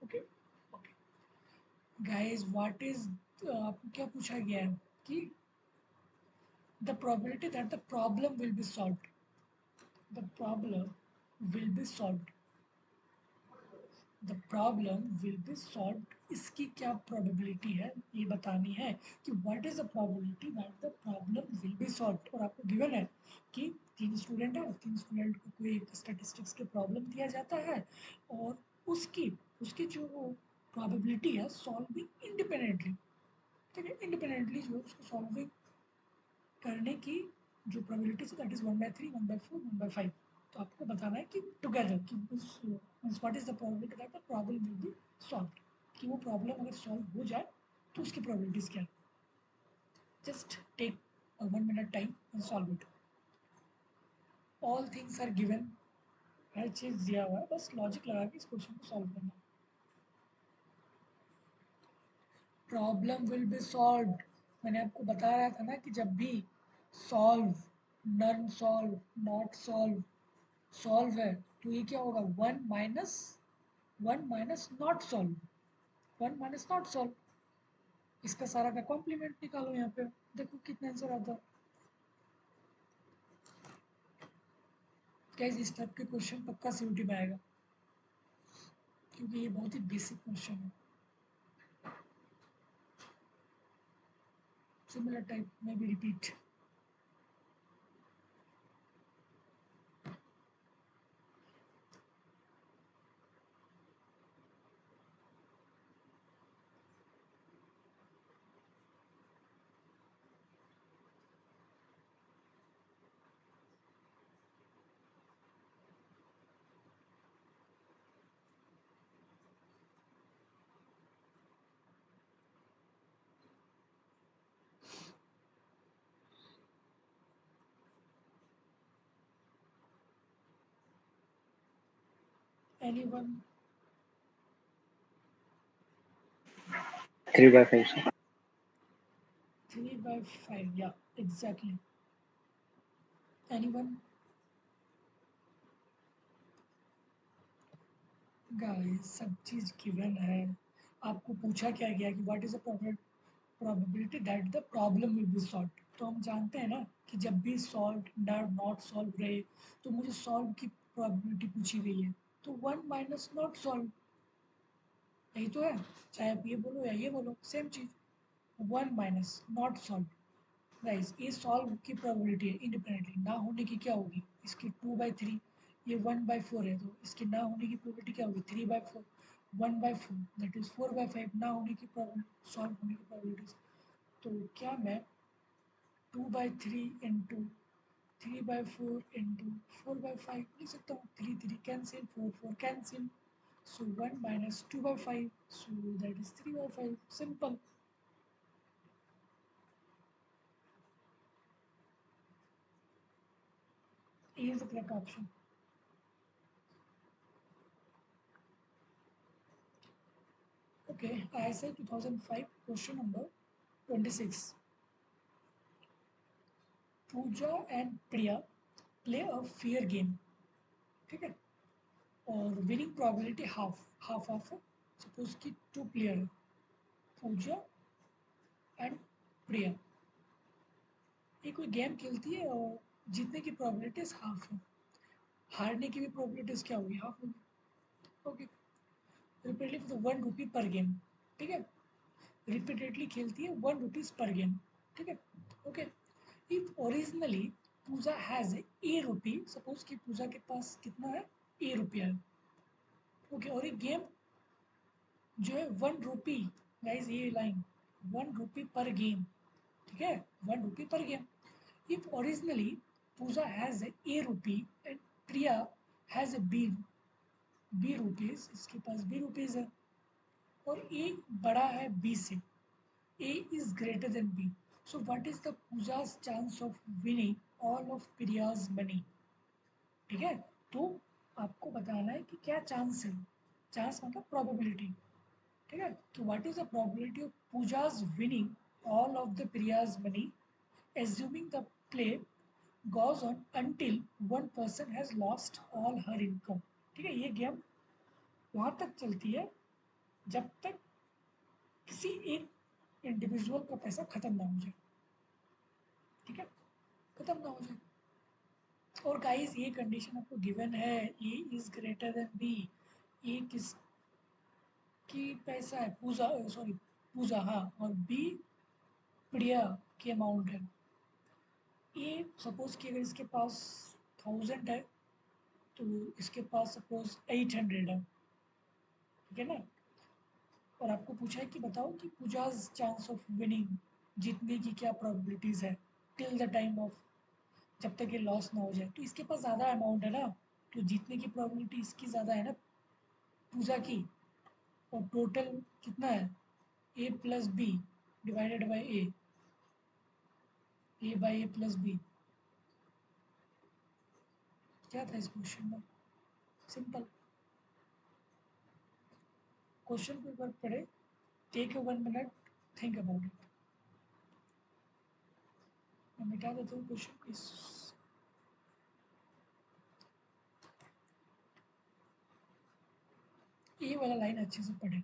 okay. Okay guys what is, आपको क्या पूछा गया है कि the probability that the problem will be solved, the problem will be solved, the problem will be solved, इसकी क्या प्रोबेबिलिटी है ये बतानी है कि what is the probability that the problem will be solved. और आपको गिवन है कि 3 स्टूडेंट है, 3 स्टूडेंट को कोई एक स्टैटिस्टिक्स के प्रॉब्लम दिया जाता है और उसकी उसकी जो प्रोबेबिलिटी है सॉल्विंग इंडिपेंडेंटली, ठीक है। इंडिपेंडेंटली जो है उसको सॉल्विंग करने की जो प्रोबेबिलिटी है दैट इज 1/3, 1/4, 1/5। तो आपको बताना है कि टुगेदर कि उस what is the probability that the problem will be solved, कि वो प्रॉब्लम अगर सॉल्व हो जाए तो उसकी प्रोबेबिलिटीज क्या है। Just take 1 minute time and solve it, all things are given, हर चीज़ दिया हुआ है, बस लॉजिक लगा के इस क्वेश्चन को सॉल्व करना। प्रॉब्लम विल बी सॉल्व्ड, मैंने आपको बता रहा था ना कि जब भी solve, none solve, not solve, solve है तो ये क्या होगा 1 माइनस नॉट सॉल्व, 1 - नॉट सॉल्व, इसका सारा का कॉम्प्लीमेंट निकालो यहाँ पे, देखो कितना आंसर आता है। गाइस इस टाइप के क्वेश्चन पक्का सीयूटी में आएगा, क्योंकि ये बहुत ही बेसिक क्वेश्चन है। सिमिलर टाइप में भी repeat. Anyone? 3/5 sir. 3/5, yeah, exactly. Anyone? Guys सब चीज़ गिवन है। आपको पूछा क्या गया कि what is the probability that the problem will be solve. तो हम जानते हैं ना कि जब भी सॉल्व नॉट सॉल्व रहे तो मुझे सॉल्व की प्रोबेबिलिटी पूछी गई है, तो 1 माइनस नॉट सॉल्व, यही तो है। चाहे आप ये बोलो या ये बोलो, सेम चीज़। 1 माइनस नॉट सॉल्व। गाइस ये सॉल्व की प्रोबेबिलिटी है, इंडिपेंडेंटली ना होने की क्या होगी, इसकी 2/3, ये 1/4 है, तो इसकी ना होने की प्रोबेबिलिटी क्या होगी, 3/4, 1/4 दैट इज 4/5 ना होने की प्रोबेबिलिटी, सॉल्व होने की प्रोबेबिलिटीज। तो क्या मैं 2/3 इंटू 3/4 इंटू 4/5 लिख सकता हूँ। 3 3 cancel, 4 4 cancel, so 1 minus 2/5, so that is 3/5, simple. A is the correct option. Okay, ISI 2005 question number 26. Pooja and Priya play a fair game. ठीक है, और winning probability half half of. Suppose कि 2 player, Puja and प्रिया, ये कोई game खेलती है और जीतने की प्रोबेबिलिटीज हाफ है, हारने की भी प्रोबेबिलिटीज क्या होगी, हाफ होगी। Okay, repeatedly for 1 rupee per game. ठीक है, रिपीटेडली खेलती है 1 रुपीज पर गेम। ठीक है, okay. If originally Pooja has A rupee, suppose कि पूजा के पास कितना है, ए रुपया है। ओके, और ये गेम जो है 1 रुपी, गाइज ये लाइन 1 रुपी पर गेम। ठीक है, 1 rupee per game. If originally Pooja has A rupee and Priya has B rupees, इसके पास बी रुपीज है, और ए बड़ा है बी से, A is greater than B. So what is the Pooja's chance of winning all of Priya's money? ठीक है, तो आपको बताना है कि क्या चांस है। चांस मतलब प्रोबेबिलिटी। ठीक है, तो what is the probability of Pooja's winning all of the Priya's money assuming the play goes on until one person has lost all her income। ठीक है, ये गेम वहाँ तक चलती है जब तक किसी एक इंडिविजुअल का पैसा खत्म ना हो जाए। ठीक है, खत्म ना हो जाए। और गाइस ये कंडीशन आपको गिवन है, ए इज ग्रेटर देन बी। ए किसकी पैसा है, पूजा, सॉरी पूजा, हाँ, और बी प्रिया की अमाउंट है। ए सपोज कि अगर इसके पास 1000 है तो इसके पास सपोज 800 है। ठीक है ना, और आपको पूछा है कि बताओ कि पूजाज चांस ऑफ विनिंग, जीतने की क्या प्रोबेबिलिटीज है टिल द टाइम ऑफ, जब तक ये लॉस ना हो जाए। तो इसके पास ज़्यादा अमाउंट है ना, तो जीतने की प्रोबेबिलिटी इसकी ज़्यादा है ना, पूजा की। और टोटल कितना है, A plus B divided by A by A plus B. क्या था इस क्वेश्चन में, सिंपल क्वेश्चन को एक बार पढ़े, take a 1 minute, think about it. मैं मिटा देता हूँ क्वेश्चन इस, ये वाला लाइन अच्छे से पढ़े।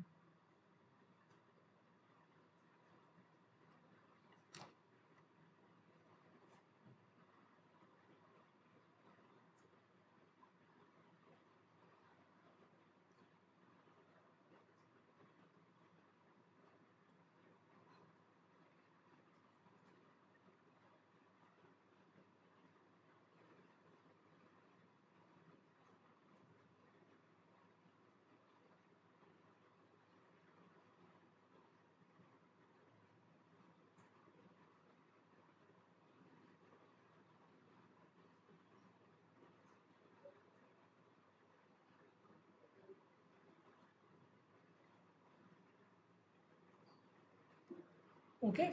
Okay,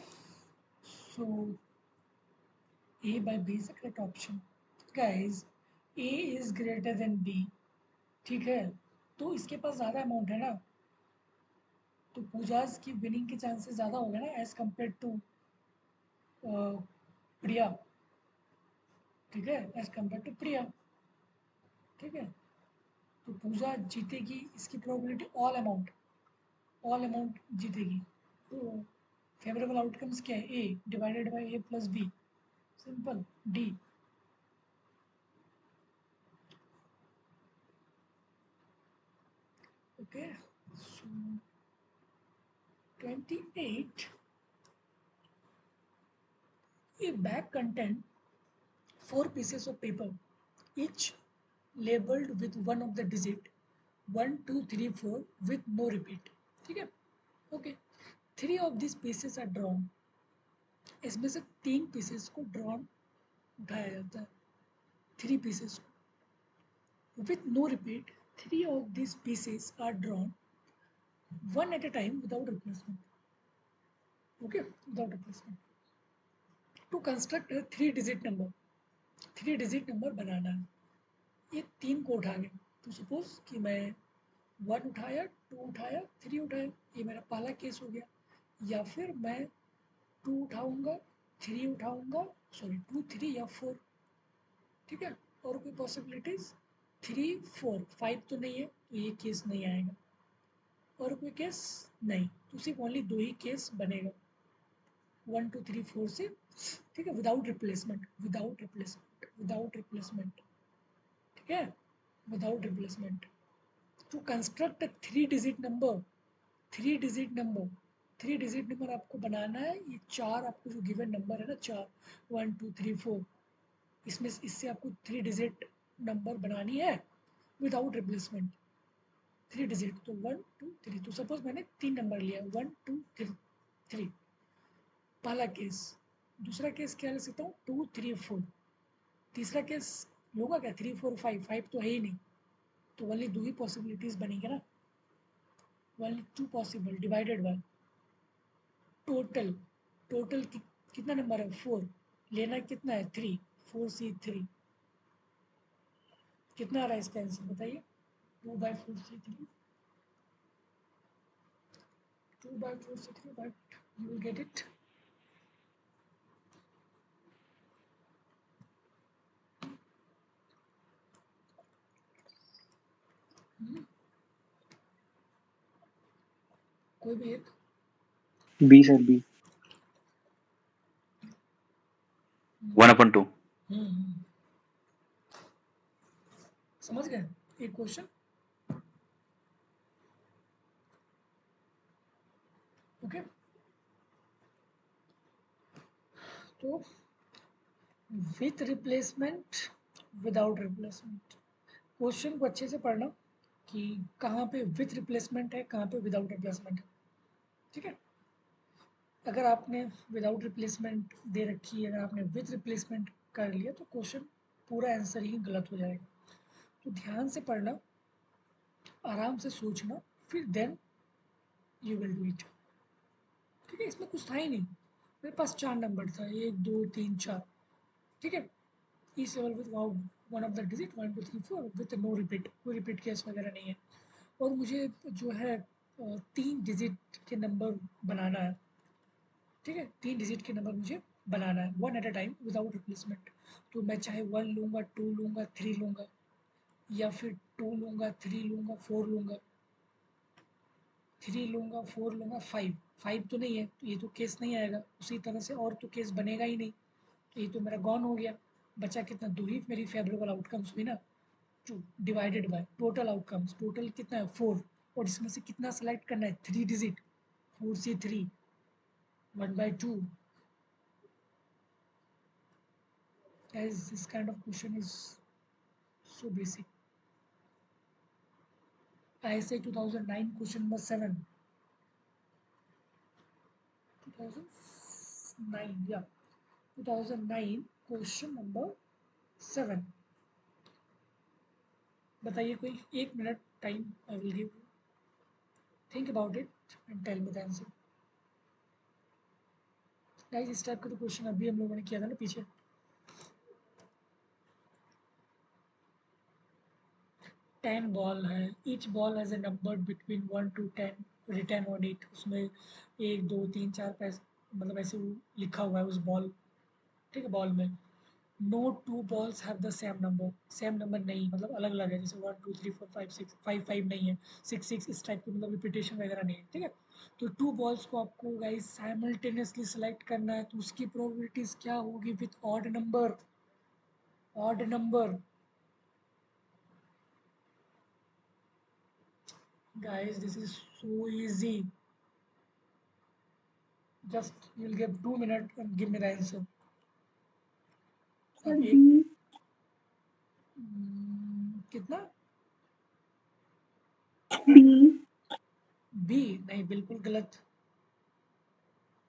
so A by B is the correct option. Guys, A is greater than B. ठीक है, तो इसके पास ज़्यादा अमाउंट है ना, तो पूजाज की विनिंग के चांसेस ज़्यादा हो गए ना एज कम्पेयर टू प्रिया. ठीक है, एज कम्पेयर टू प्रिया. ठीक है, तो पूजा जीतेगी, इसकी प्रोबेबिलिटी ऑल अमाउंट जीतेगी. तो फेवरेबल आउटकम्स क्या है? A divided by A plus B. Simple, D. Okay, so 28. A bag contained 4 pieces of paper, each labeled with one of the digit 1, 2, 3, 4 with no repeat. ठीक है, okay. 3 of these pieces are drawn. इसमें से 3 pieces को drawn उठाया जाता है. 3 pieces को with no repeat. 3 of these pieces are drawn one at a time without replacement. Okay, without replacement. To construct a 3-digit number. 3-digit number बनाना है. ये 3 को उठा गए, तो सपोज कि मैं 1 उठाया, 2 उठाया, 3 उठाया, ये मेरा पहला केस हो गया. या फिर मैं 2 उठाऊंगा, 3 उठाऊंगा, सॉरी 2, 3 या 4. ठीक है, और कोई पॉसिबिलिटीज 3, 4, 5 तो नहीं है, तो ये केस नहीं आएगा. और कोई केस नहीं, तो सिर्फ ओनली 2 ही केस बनेगा, 1, 2, 3, 4 से. ठीक है, विदाउट रिप्लेसमेंट. ठीक है, without replacement. To construct 3-digit number. 3 digit number आपको बनाना है. ये 4 आपको जो गिवन नंबर है ना, 4, 1, 2, 3, 4, इससे आपको 3-digit नंबर बनानी है विदाउट रिप्लेसमेंट. 3 digit, तो 1, 2, 3. तो सपोज मैंने 3 नंबर लिया, 1, 2, 3. पहला केस. दूसरा केस क्या ले सकता हूँ? 2, 3, 4. तीसरा केस लूँगा क्या? 3, 4, 5. 5 तो है ही नहीं, तो ओनली 2 ही पॉसिबिलिटीज बनेंगे ना. Only 2 possible divided by total कितना नंबर है? 4. लेना कितना है? 3. 4C3. कितना आ रहा है इसका आंसर बताइए? 2/4C3. 2/4C3, but you will get it. कोई भी एक. B sir, B. 1/2. समझ गए एक क्वेश्चन? ओके, तो with replacement, without replacement. Question को अच्छे से पढ़ना कि कहाँ पे विथ रिप्लेसमेंट है, कहाँ पे विदाउट रिप्लेसमेंट है. ठीक है, अगर आपने विदाउट रिप्लेसमेंट दे रखी है, अगर आपने विथ रिप्लेसमेंट कर लिया, तो क्वेश्चन पूरा आंसर ही गलत हो जाएगा. तो ध्यान से पढ़ना, आराम से सोचना, फिर then you will do it. ठीक है, इसमें कुछ था ही नहीं. मेरे पास 4 नंबर था, 1, 2, 3, 4. ठीक है, each level with one of the digit 1, 2, 3, 4 with no repeat. कोई रिपीट केस वगैरह नहीं है. और मुझे जो है 3 डिजिट के नंबर बनाना है. ठीक है, 3 डिजिट के नंबर मुझे बनाना है, 1 at a time without replacement. तो मैं चाहे 1 लूँगा, 2 लूँगा, 3 लूँगा, या फिर 2 लूँगा, 3 लूँगा, 4 लूँगा, 3 लूँगा, 4 लूँगा, 5. 5 तो नहीं है, तो ये तो केस नहीं आएगा. उसी तरह से और तो केस बनेगा ही नहीं, तो ये तो मेरा गॉन हो गया. बचा कितना? 2 ही मेरी फेवरेबल आउटकम्स हुई ना. 2 divided by total outcomes. Total कितना है? 4. और इसमें से कितना सेलेक्ट करना है? 3 digit. 4C3, 1/2. Guys, this kind of question is so basic. ISA 2009 question number 7. 2009, yeah. 2009 question number 7. बताइए कोई. 1 minute time I will give. Think about it and tell me the answer. Guys इस type का तो question अभी हम लोगों ने किया था ना पीछे। टेन बॉल है, each ball has a number between 1 to 10 return on it. उसमें 1 2 3 4 पैसे मतलब ऐसे वो लिखा हुआ है उस बॉल, ठीक है, बॉल में। No two balls have the same number नहीं, मतलब अलग अलग है, जैसे 1 2 3 4 5 6 5 5 नहीं है, 6 6 इस टाइप की, मतलब रिपीटेशन वगैरह नहीं है, ठीक है। तो टू बॉल्स को आपको गाइस साइमल्टेनियसली सेलेक्ट करना है, तो उसकी प्रोबेबिलिटीज क्या होगी with odd number. Odd number guys, this is so easy. Just you'll give 2 minutes and give me the answer. Sir अब बी। एक कितना? बी। बी नहीं, बिल्कुल गलत,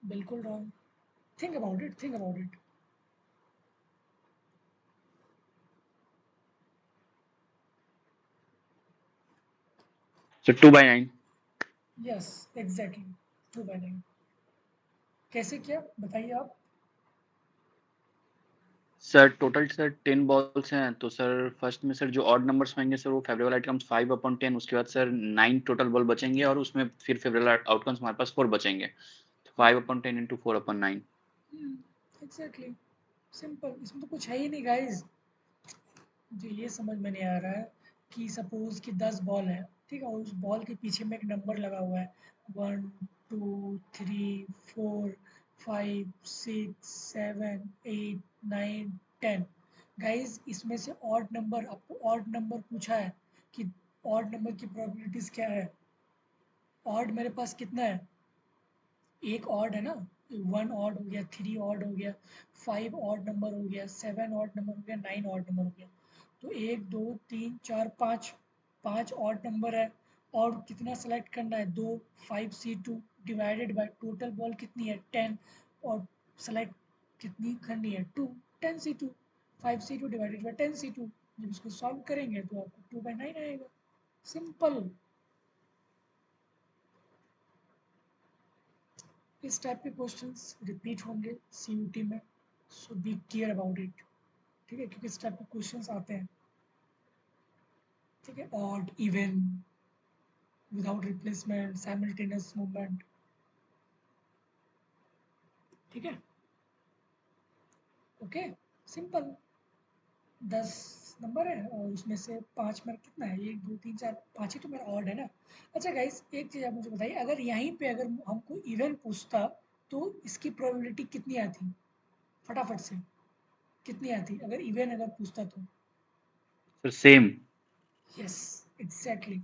बिल्कुल wrong. Think about it, think about it. Sir 2/9। Yes exactly, 2/9। कैसे किया बताइए आप? सर टोटल सर 10 बॉल्स हैं, तो सर फर्स्ट में सर जो ऑड नंबर्स होंगे सर वो फेवरेबल आउटकम्स 5/10, उसके बाद सर 9 टोटल बॉल बचेंगे और उसमें फिर फेवरेबल आउटकम्स हमारे पास 4 बचेंगे, तो 5/10 इंटू 4/9। एग्जैक्टली, सिंपल, इसमें तो कुछ है ही नहीं गाइस। मुझे ये समझ में नहीं आ रहा है कि सपोज कि 10 बॉल है, ठीक है, और उस बॉल के पीछे में एक नंबर लगा हुआ है 1 2 3 4 5 6 7 8 9 10। गाइस इसमें से ऑड नंबर, आपको ऑड नंबर पूछा है कि ऑड नंबर की प्रोबेबिलिटीज क्या है। ऑड मेरे पास कितना है? एक ऑड है ना, 1 ऑड हो गया, 3 ऑड हो गया, 5 ऑड नंबर हो गया, 7 ऑड नंबर हो गया, 9 ऑड नंबर हो गया। तो 1 2 3 4 5, 5 ऑड नंबर है। और कितना सेलेक्ट करना है? 2, 5C2 divided by total ball कितनी है 10, और सेलेक्ट कितनी करनी है 2, 10C2। 5C2 divided by 10C2, जब इसको सॉल्व करेंगे तो आपको 2/9 आएगा। सिंपल। इस टाइप के क्वेश्चंस रिपीट होंगे सीयूटी में, सो बी केयर अबाउट इट, ठीक है, क्योंकि इस टाइप के क्वेश्चंस आते हैं, ठीक है, odd even, without replacement, simultaneous movement, ठीक है। Okay, simple. 10 नंबर है और उसमें से 5 मेरा कितना है? 1 2 3 4 5 ही तो मेरा ऑड है ना। अच्छा गाइस एक चीज़ आप मुझे बताइए, अगर यहीं पे अगर हमको इवन पूछता तो इसकी प्रोबेबिलिटी कितनी आती फटाफट से? कितनी आती अगर इवन अगर पूछता तो? Sir same. Yes exactly,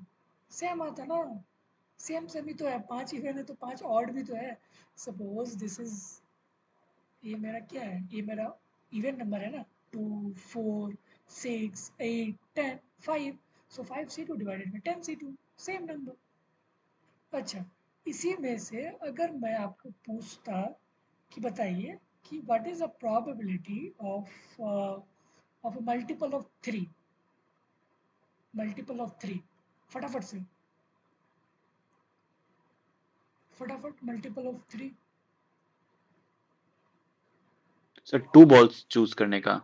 same आता ना। सेम सेम ही तो है, 5 इवन है तो 5 ऑड भी तो है। सपोज दिस इज, ये मेरा क्या है? ये मेरा इवन नंबर है ना, 2 4 6 8 10 5। सो 5C2 divided by 10C2, same number. अच्छा, इसी में से अगर मैं आपको पूछता कि बताइए कि what is the probability of multiple of 3, multiple of 3, फटाफट से, फटाफट, multiple of 3। Sir 2 balls choose करने का।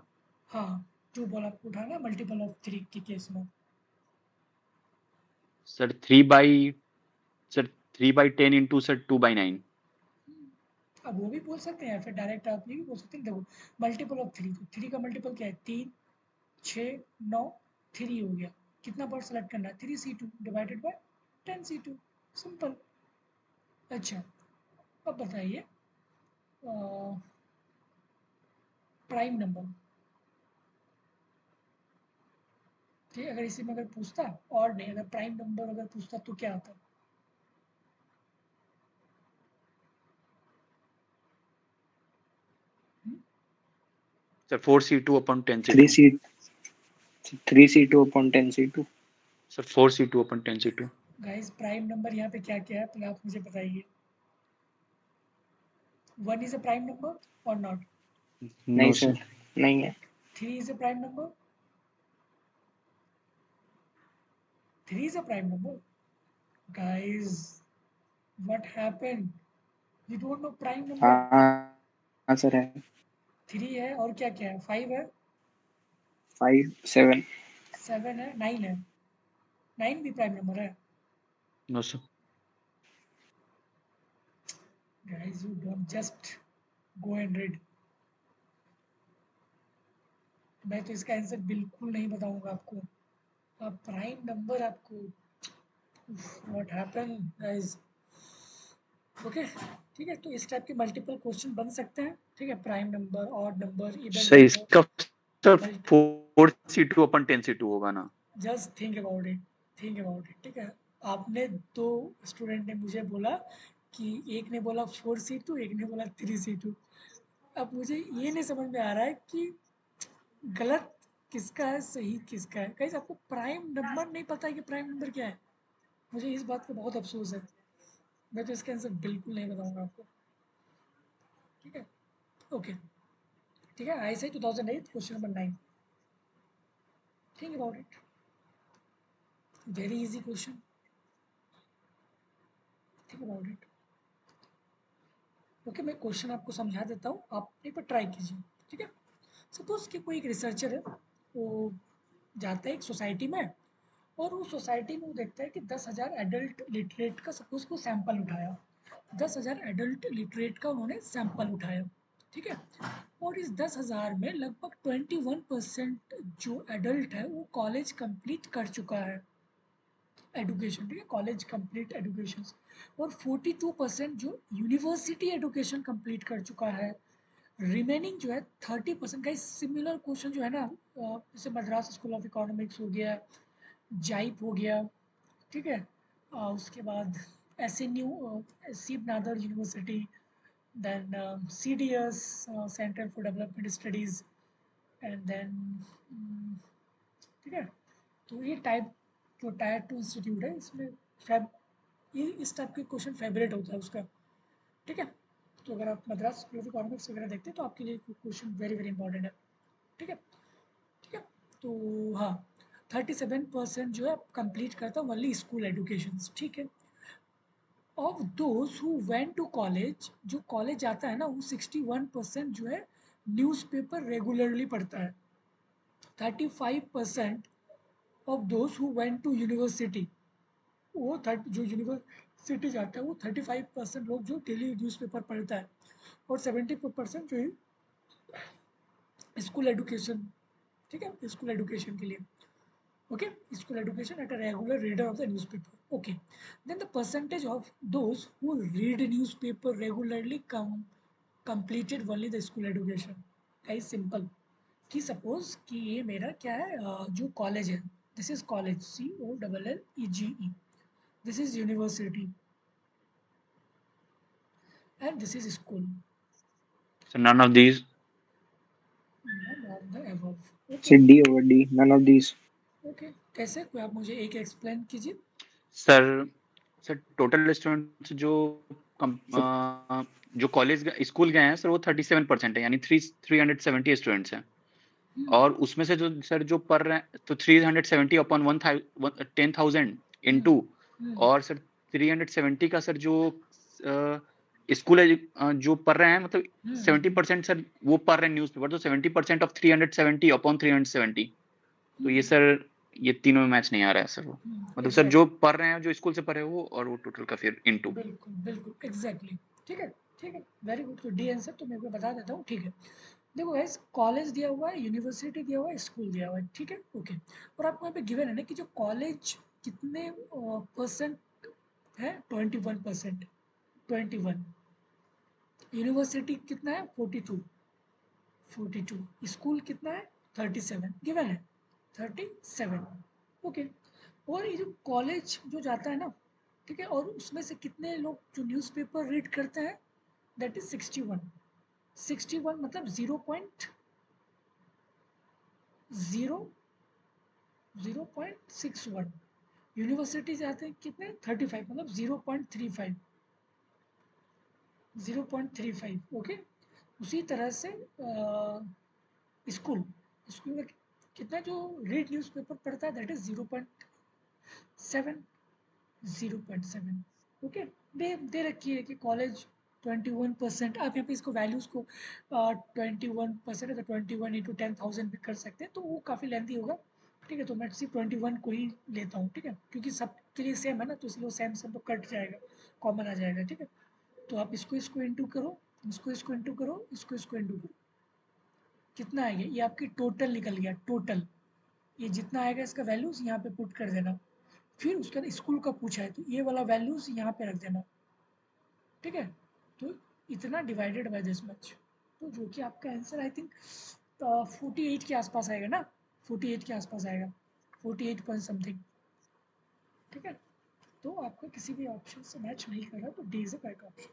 हाँ, 2 बॉल आपको उठाना मल्टीपल ऑफ 3 के केस में। Sir 3/10 into sir 2/9। अब वो भी बोल सकते हैं, फिर डायरेक्ट आप ये भी बोल सकते हैं, देखो मल्टीपल ऑफ 3, तो 3 का मल्टीपल क्या है? 3 6 9, 3 हो गया। कितना बॉल सेलेक्ट करना है? 3C2 divided by 10C2, simple. अच्छा, अब बताइए प्राइम नंबर, ठीक, अगर इसी में अगर पूछता, और नहीं, अगर प्राइम नंबर अगर पूछता तो क्या आता? Sir 4C2/10C2। 3C 3C2/10C2। Sir 4C2/10C2। Guys prime number यहाँ पे क्या क्या है पहले आप मुझे बताइए। 1 इज अ प्राइम नंबर और नॉट? नो नहीं सर। सर, नहीं है। 3 is a prime number? 3 is a prime number? Guys, what happened? You don't know prime number? हाँ हाँ सर है 3 है और क्या क्या है? 5 है, 5 7 7 है, 9 है। 9 भी प्राइम नंबर है। No sir. Guys you don't just go and read. मैं तो इसका आंसर बिल्कुल नहीं बताऊंगा आपको। अब प्राइम नंबर आपको, व्हाट हैपन गाइस। ओके, ठीक है, तो इस टाइप के मल्टीपल क्वेश्चन बन सकते हैं। ठीक है, prime number, odd number, even sir number, इसका सर मल्टी। 4C2 अपन 10C2 होगा ना? Just think about it, think about it. ठीक है, आपने दो स्टूडेंट ने मुझे बोला कि एक ने बोला 4C2, एक ने बोला 3C2। अब मुझे ये नहीं समझ में आ रहा है कि गलत किसका है, सही किसका है। गाइस आपको प्राइम नंबर नहीं पता है कि प्राइम नंबर क्या है? मुझे इस बात का बहुत अफसोस है। मैं तो इसका आंसर बिल्कुल नहीं बताऊंगा आपको। ठीक है, ओके, ठीक है। आई से 2008 question number 9। Think about it, very easy question. Think about it. Okay, मैं क्वेश्चन आपको समझा देता हूँ, आप एक बार ट्राई कीजिए। ठीक है, सपोज कि कोई एक रिसर्चर है, वो जाता है एक सोसाइटी में, और उस सोसाइटी में वो देखता है कि 10,000 एडल्ट लिटरेट का सपोज को सैंपल उठाया। 10,000 एडल्ट लिटरेट का उन्होंने सैंपल उठाया। ठीक है, और इस 10,000 में लगभग 21% जो एडल्ट है वो कॉलेज कंप्लीट कर चुका है, एडुकेशन। ठीक है, कॉलेज कंप्लीट एडुकेशन। और 42% जो यूनिवर्सिटी एडुकेशन कंप्लीट कर चुका है। रिमेनिंग जो है 30% का सिमिलर क्वेश्चन जो है ना, जैसे मद्रास स्कूल ऑफ इकोनॉमिक्स हो गया, जाइप हो गया। ठीक है, उसके बाद SNU, Shiv Nadar university, then CDS, centre for development studies, and then, ठीक है, तो ये टाइप जो टायर 2 इंस्टीट्यूट है इसमें फैब, ये इस टाइप के क्वेश्चन फेवरेट होता है उसका। ठीक है, तो अगर आप मद्रास स्कूल ऑफ इकोनॉमिक्स वगैरह देखते हैं तो आपके लिए क्वेश्चन वेरी वेरी इंपॉर्टेंट है। ठीक है, ठीक है, तो हाँ, 37% जो है कंप्लीट करता है ओनली स्कूल एडुकेशन। ठीक है, of those who went to college, जो कॉलेज जाता है ना, वो 61% जो है न्यूज़पेपर रेगुलरली पढ़ता है। 35% of those who went to university, वो जो यूनिवर्सिटी जाता है वो 35% लोग जो डेली न्यूज़पेपर पढ़ता है। और 74% जो है स्कूल एडुकेशन। ठीक है, स्कूल एडुकेशन के लिए। Okay, school education at a regular reader of the newspaper. Okay, then the percentage of those who read newspaper regularly completed only the school education। Guys simple, कि suppose कि ये मेरा क्या है, जो कॉलेज है, this is college, COLLEGE, this is university, and this is school. Sir none of these. None of the above. Okay, sir D over D none of these okay, कैसे, कोई आप मुझे एक एक्सप्लेन कीजिए। सर सर टोटल स्टूडेंट्स जो sir जो college school गए हैं सर वो 37% है, यानी 370 स्टूडेंट्स हैं। और उसमें से जो सर जो पढ़ रहे हैं तो 370 अपॉन 10,000 हम्म, इनटू, हम्म, और सर 370 का सर जो स्कूल जो पढ़ रहे हैं, मतलब हम्म, 70% सर वो पढ़ रहे हैं न्यूज़पेपर, तो 70% ऑफ 370 अपॉन 370। तो ये हम्म, सर ये तीनों में मैच नहीं आ रहा है सर वो, मतलब सर जो एग्जैक्टली, पढ़ रहे हैं जो स्कूल से पढ़े वो, और वो टोटल का फिर इनटू। बिल्कुल बिल्कुल एग्जैक्टली। ठीक है, ठीक है, वेरी गुड। तो डी आंसर तो मेरे को बता देता हूँ। ठीक है, देखो गाइस, कॉलेज दिया हुआ है, यूनिवर्सिटी दिया हुआ है, स्कूल दिया हुआ है। ठीक है, ओके, और आपको यहाँ पे गिवन है ना कि जो कॉलेज कितने परसेंट है, 21%, 21। यूनिवर्सिटी कितना है, 42, 42। स्कूल कितना है, 37 गिवन है, 37। ओके, और ये जो कॉलेज जो जाता है ना, ठीक है, और उसमें से कितने लोग जो न्यूज़पेपर रीड करते हैं, दैट इज 61। 61 मतलब 0.61। यूनिवर्सिटी जाते हैं कितने, 35 मतलब 0.35, 0.35। ओके, उसी तरह से स्कूल, स्कूल में कितना जो रीड न्यूज़पेपर पढ़ता है, दैट इज 0.7, 0.7। ओके, दे रखी है कि कॉलेज 21%। आप यहाँ पे इसको वैल्यूज़ को 21% है तो 21 इंटू 10,000 भी कर सकते हैं, तो वो काफ़ी लेंथी होगा। ठीक है, तो मैं सिर्फ 21 को ही लेता हूँ। ठीक है, क्योंकि सब के लिए सेम है ना, तो इसलिए वो सेम सेम तो कट जाएगा, कॉमन आ जाएगा। ठीक है, तो आप इसको इंटू करो, इसको इंटू करो, इसको इंटू करो, कितना आएगा? ये आपकी टोटल निकल गया, टोटल। ये जितना आएगा इसका वैल्यूज़ यहाँ पे पुट कर देना। फिर उसके बाद स्कूल का पूछा है तो ये वाला वैल्यूज़ यहाँ पे रख देना। ठीक है, तो इतना डिवाइडेड बाय दिस मच, तो जो कि आपका आंसर आई थिंक 48 के आसपास आएगा ना, 48 के आसपास आएगा, 48 पॉइंट समथिंग। ठीक है, तो आपका किसी भी ऑप्शन से मैच नहीं कर रहा, तो D is the correct option.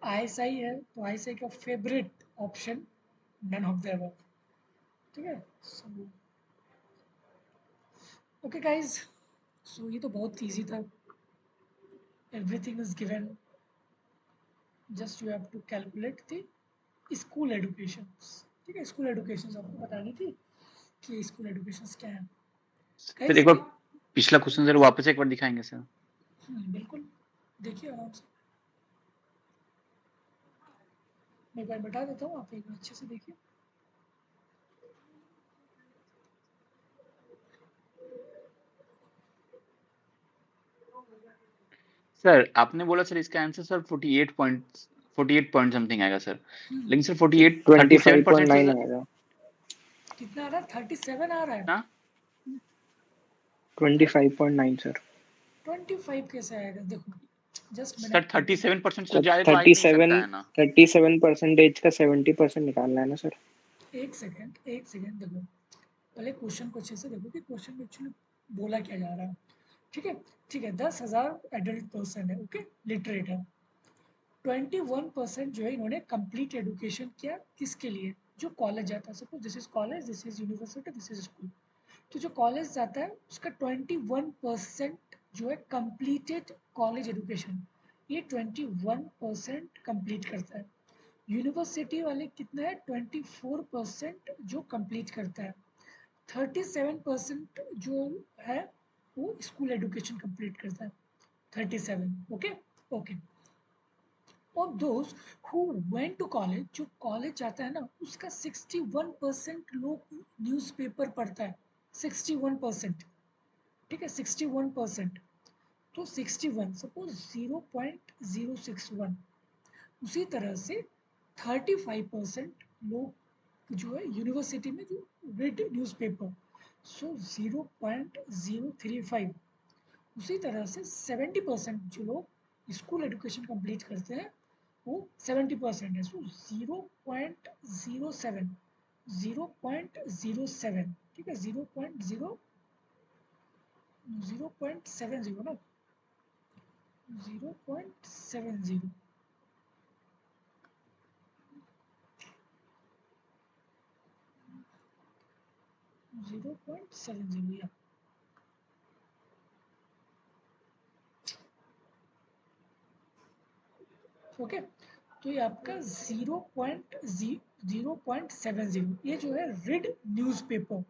ISI है तो आईएसआई का favourite option none of the above. ठीक है, सो ओके गाइज, सो ये तो बहुत इजी था, everything is given, just you have to calculate the school education. ठीक है, स्कूल एडुकेशन आपको बतानी थी कि स्कूल एडुकेशन क्या है। सर एक बार पिछला क्वेश्चन सर वापस एक बार दिखाएंगे सर? बिल्कुल, देखिए आराम से, मैं एक बार बता देता हूँ, आप एक बार अच्छे से देखिए। सर आपने बोला सर इसका आंसर सर 48 पॉइंट समथिंग आएगा सर, लेकिन सर 37% आएगा। कितना आ रहा है? 37 आ रहा है। हाँ 25.9 सर। 25 कैसे आएगा? देखो जस्ट मैंने सर 37% से ज्यादा तो आ ही नहीं सकता है ना। 37% का 70% निकालना है ना सर। एक सेकंड देखो, पहले क्वेश्चन को अच्छे से देखो कि क्वेश्चन में एक्चुअली बोला क्या जा रहा है। ठीक है, 10,000 एडल्ट पर्सन है, ओके, लिटरेट है। 21% जो है इन्होंने कंप्लीट एडुकेशन किया, किसके लिए? जो कॉलेज जाता है। Suppose this is college, this is university, this is school. तो जो कॉलेज जाता है उसका 21% जो है कंप्लीटेड कॉलेज एडुकेशन, ये 21% कंप्लीट करता है। यूनिवर्सिटी वाले कितना है? 24% जो कंप्लीट करता है। 37% जो है वो स्कूल एडुकेशन कंप्लीट करता है। 37, ओके ओके। और दोस्त हु वेंट टू कॉलेज, जो कॉलेज जाता है ना, उसका 61% लोग न्यूज़पेपर पढ़ता है। 61%, ठीक है, 61%। तो 61 सपोज 0.061, उसी तरह से 35% लोग जो है यूनिवर्सिटी में जो रीड न्यूज़पेपर, सो 0.035। उसी तरह से 70% जो लोग स्कूल एजुकेशन कंप्लीट करते हैं वो 70% है, सो 0.07, 0.07, ठीक है, 0.70 ना, 0.70, या ओके। तो ये आपका 0.70, ये जो है रीड न्यूज़पेपर,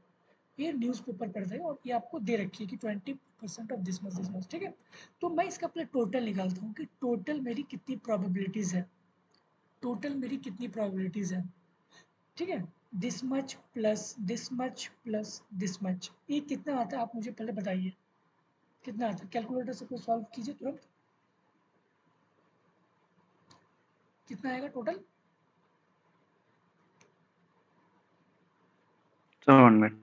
ये न्यूज़पेपर पढ़ते हैं, और ये आपको दे रखी है कि 20% ऑफ दिस मच। ठीक है, तो मैं इसका अपने टोटल निकालता हूँ कि टोटल मेरी कितनी प्रोबेबिलिटीज़ है, टोटल मेरी कितनी प्रोबेबिलिटीज़ है। ठीक है, this much plus this much plus this much, ये कितना आता है आप मुझे पहले बताइए, कितना आता है? कैलकुलेटर से कोई सॉल्व कीजिए तुरंत, कितना आएगा टोटल? 1 मिनट।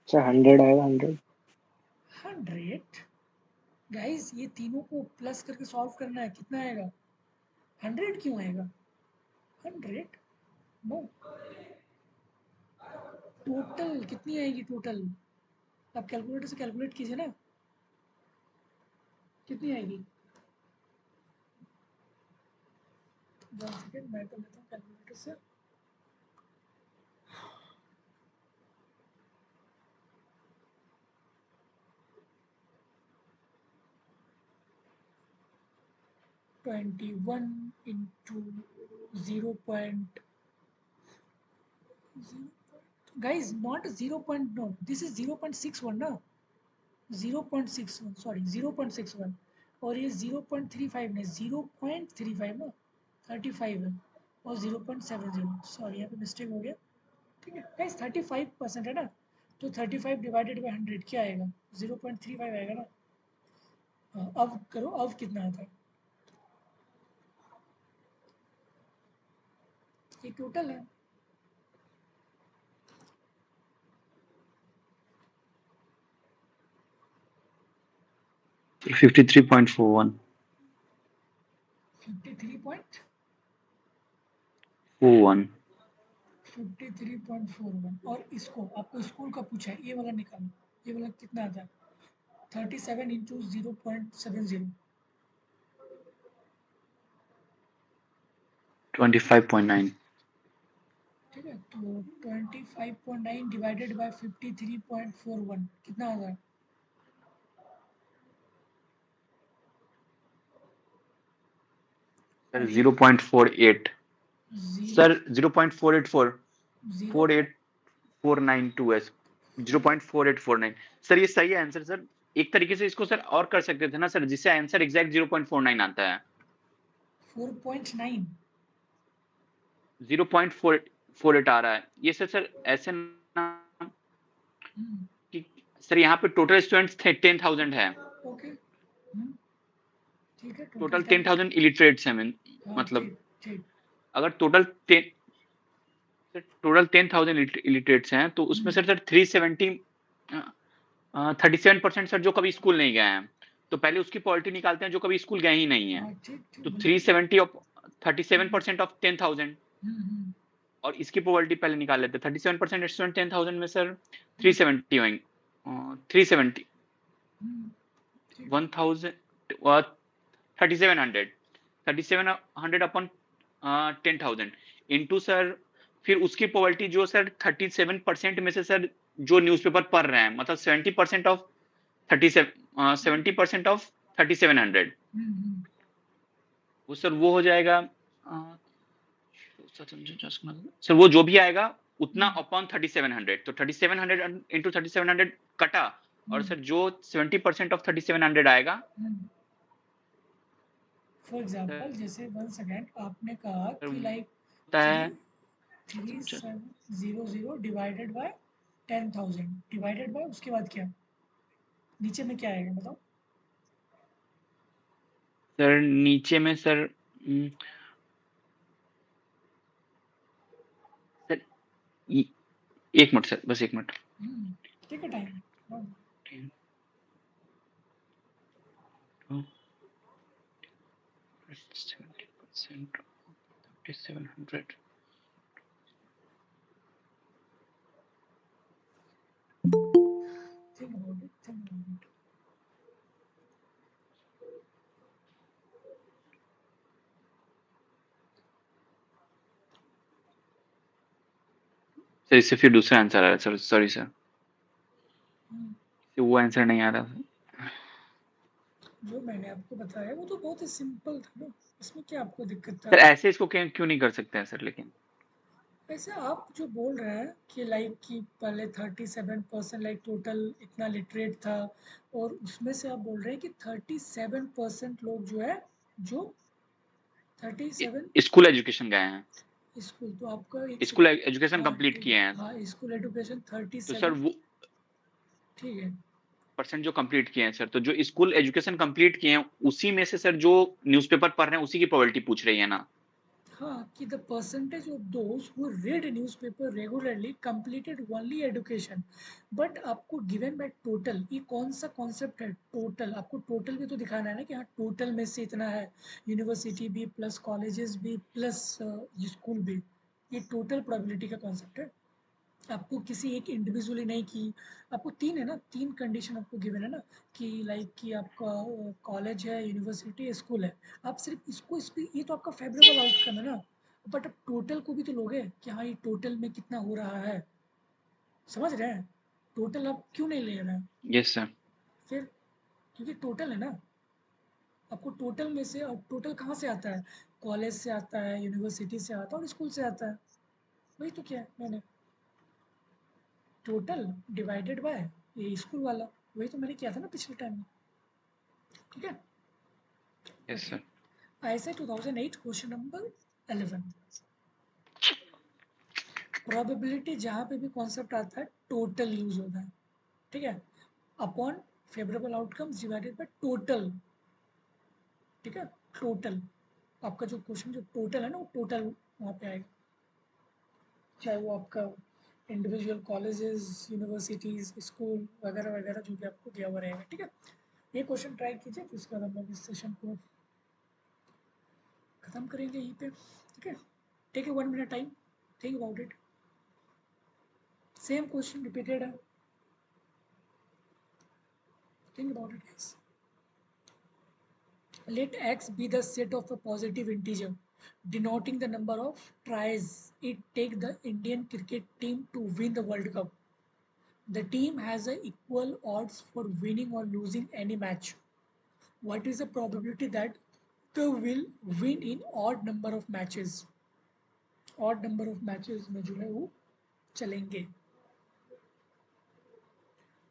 सर 100 आएगा। 100 गाइस, ये तीनों को प्लस करके सॉल्व करना है, कितना आएगा? 100 क्यों आएगा? 100 नो, टोटल कितनी आएगी टोटल? आप कैलकुलेटर से कैलकुलेट कीजिए ना, कितनी आएगी? 1 सेकेंड मैं कर लेता हूँ कैलकुलेटर से। Twenty one into 0.0, guys, not 0. No, this is 0.61 ना, 0.61 सॉरी 0.61 और ये 0.35 नहीं 0.35 ना 35 है और 0.70 सॉरी यहाँ पे मिस्टेक हो गया। ठीक है गाइस 35% है ना, तो 35 डिवाइडेड बाई 100 क्या आएगा 0.35 आएगा ना। हाँ, अब करो अब कितना आता है, ये टोटल है। सर 53.41 53.41 41 और इसको आपको स्कूल का पूछा है, ये वाला निकालो, ये वाला कितना आता है 37 इंटू 0.70 25.9 ठीक है, तो 25.9 डिवाइडेड बाय 53.41 कितना आ रहा है सर और ये 0.48 सर 0.484 जीरो 48492 है 0.4849 सर ये सही है आंसर सर। एक तरीके से इसको सर और कर सकते थे ना सर, जिससे आंसर एग्जैक्ट 0.49 आता है। 4.9 0.48 आ रहा है ये सर ऐसे ना कि सर यहाँ पे टोटल स्टूडेंट्स थे 10,000 है, ओके ठीक है टोटल टोटल 10,000 इलिटरेट्स हैं हाँ मतलब ठीक ठीक अगर टोटल 10,000 इलिटरेट्स हैं तो उसमें सर 37% सर जो कभी स्कूल नहीं गए हैं, तो पहले उसकी पॉलिटी निकालते हैं जो कभी स्कूल गए ही नहीं है। हाँ ठीक ठीक तो बोलिए 370 ऑफ 37% ऑफ 10,000 हम्म और इसकी प्रोबेबिलिटी पहले निकाल लेते हैं। 37% स्टूडेंट 10,000 में सर 370 होंगे 370 ठीक 1000 3700 अपॉन 10,000 इंटू सर फिर उसकी प्रोबेबिलिटी जो सर 37% में से सर जो न्यूज़पेपर पढ़ रहे हैं मतलब 70% ऑफ 70% ऑफ 3700 वो सर वो हो जाएगा सर वो जो भी आएगा उतना अपॉन 3700 तो 3700 इंटू 3700 कटा और सर जो 70% ऑफ 3700 आएगा फॉर एग्जांपल जैसे 1 सेकेंड आपने कहा सर कि लाइक होता है 3700 डिवाइडेड बाय 10,000 डिवाइडेड बाय उसके बाद क्या नीचे में क्या आएगा बताओ सर नीचे में सर सर एक मिनट सर बस एक मिनट ठीक है time 70% 3700 think about it sir इससे फिर दूसरा आंसर आ रहा है सर सॉरी सर वो आंसर नहीं आ रहा। जो मैंने आपको बताया वो तो बहुत ही सिंपल था ना, इसमें क्या आपको दिक्कत था। सर ऐसे इसको क्यों नहीं कर सकते हैं सर लेकिन वैसे आप जो बोल रहे हैं कि लाइक कि पहले 37% लाइक टोटल इतना लिटरेट था और उसमें से आप बोल रहे हैं कि 37% लोग जो है जो 37 स्कूल एजुकेशन गए हैं, स्कूल तो आपका एक स्कूल सेकेंड एजुकेशन हाँ कंप्लीट ठीक किए हैं है हाँ स्कूल एजुकेशन तो सर 37 वो ठीक है परसेंट जो कंप्लीट किए हैं सर तो जो स्कूल एजुकेशन कंप्लीट किए हैं उसी में से सर जो न्यूज़पेपर पढ़ रहे हैं उसी की प्रोबेबिलिटी पूछ रही है ना। हाँ कि the percentage of those who read newspaper regularly completed only education but आपको गिवन बाय टोटल ये कौन सा कॉन्सेप्ट है टोटल आपको टोटल भी तो दिखाना है ना कि हाँ टोटल में से इतना है यूनिवर्सिटी भी प्लस कॉलेजेस भी प्लस स्कूल भी ये टोटल प्रोबेबिलिटी का कॉन्सेप्ट है आपको किसी एक इंडिविजुअली नहीं की आपको तीन है ना तीन कंडीशन आपको गिवन है ना कि लाइक कि आपका कॉलेज है यूनिवर्सिटी स्कूल है आप सिर्फ इसको ये तो आपका फेवरेबल आउटकम है ना बट अब टोटल को भी तो लोगे कि हाँ ये टोटल में कितना हो रहा है समझ रहे हैं टोटल आप क्यों नहीं ले रहे हैं यस सर फिर क्योंकि टोटल है ना आपको टोटल में से और टोटल कहाँ से आता है कॉलेज से आता है यूनिवर्सिटी से आता है और स्कूल से आता है वही तो क्या है मैंने टोटल डिवाइडेड बाय ये स्कूल वाला, वही तो मैंने किया था ना पिछले टाइम में, ठीक है। Yes sir. ऐसे 2008 क्वेश्चन नंबर 11, प्रोबेबिलिटी जहाँ पे भी कॉन्सेप्ट आता है टोटल यूज होता है, ठीक है, upon favourable outcomes divided by total, ठीक है। टोटल आपका जो क्वेश्चन जो टोटल है ना वो टोटल वहाँ पे आएगा, चाहे वो आपका इंडिविजुअल कॉलेजेस, यूनिवर्सिटीज़, स्कूल वगैरह वगैरह जो भी आपको दिया हुआ रहेगा, ठीक है। ये क्वेश्चन ट्राई कीजिए, फिर उसके बाद हम लोग इस सेशन को ख़त्म करेंगे यहीं पे, ठीक है। Take a 1 minute time, think about it, same question repeated है, think about it guys. Let x be the set of a positive integer denoting the number of tries it take the Indian cricket team to win the World Cup. The team has a equal odds for winning or losing any match. What is the probability that they will win in odd number of matches? Odd number of matches में जो है वो चलेंगे.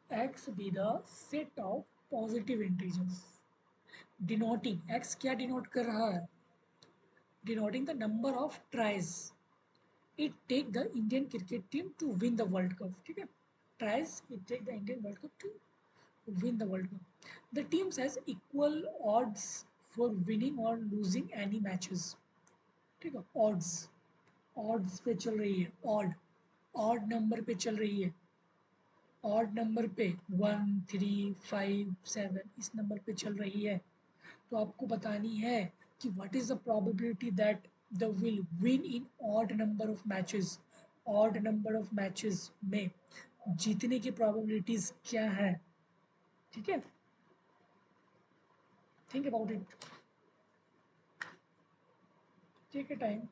X be the set of positive integers denoting x क्या denote कर रहा है? Denoting the number of tries it take the Indian cricket team to win the World Cup. ठीक है, tries it take the Indian World Cup to win the World Cup. The teams has equal odds for winning or losing any matches. ठीक है, odds पे चल रही है, odd number पे चल रही है, odd नंबर पे 1 3 5 7 इस नंबर पे चल रही है। तो आपको बतानी है कि what is the probability that the will win in odd number of matches. Odd number of matches में जीतने की प्रोबेबिलिटीज क्या है, ठीक है। Think about it, take a time.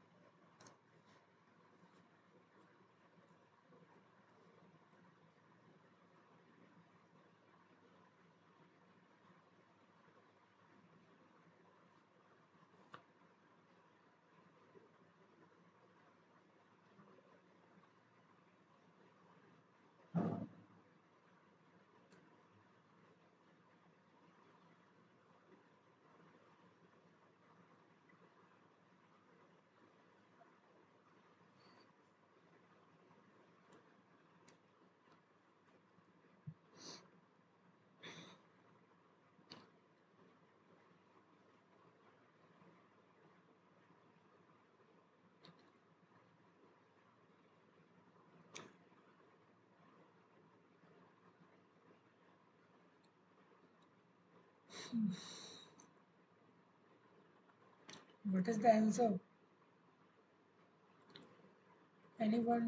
What is the answer? Anyone?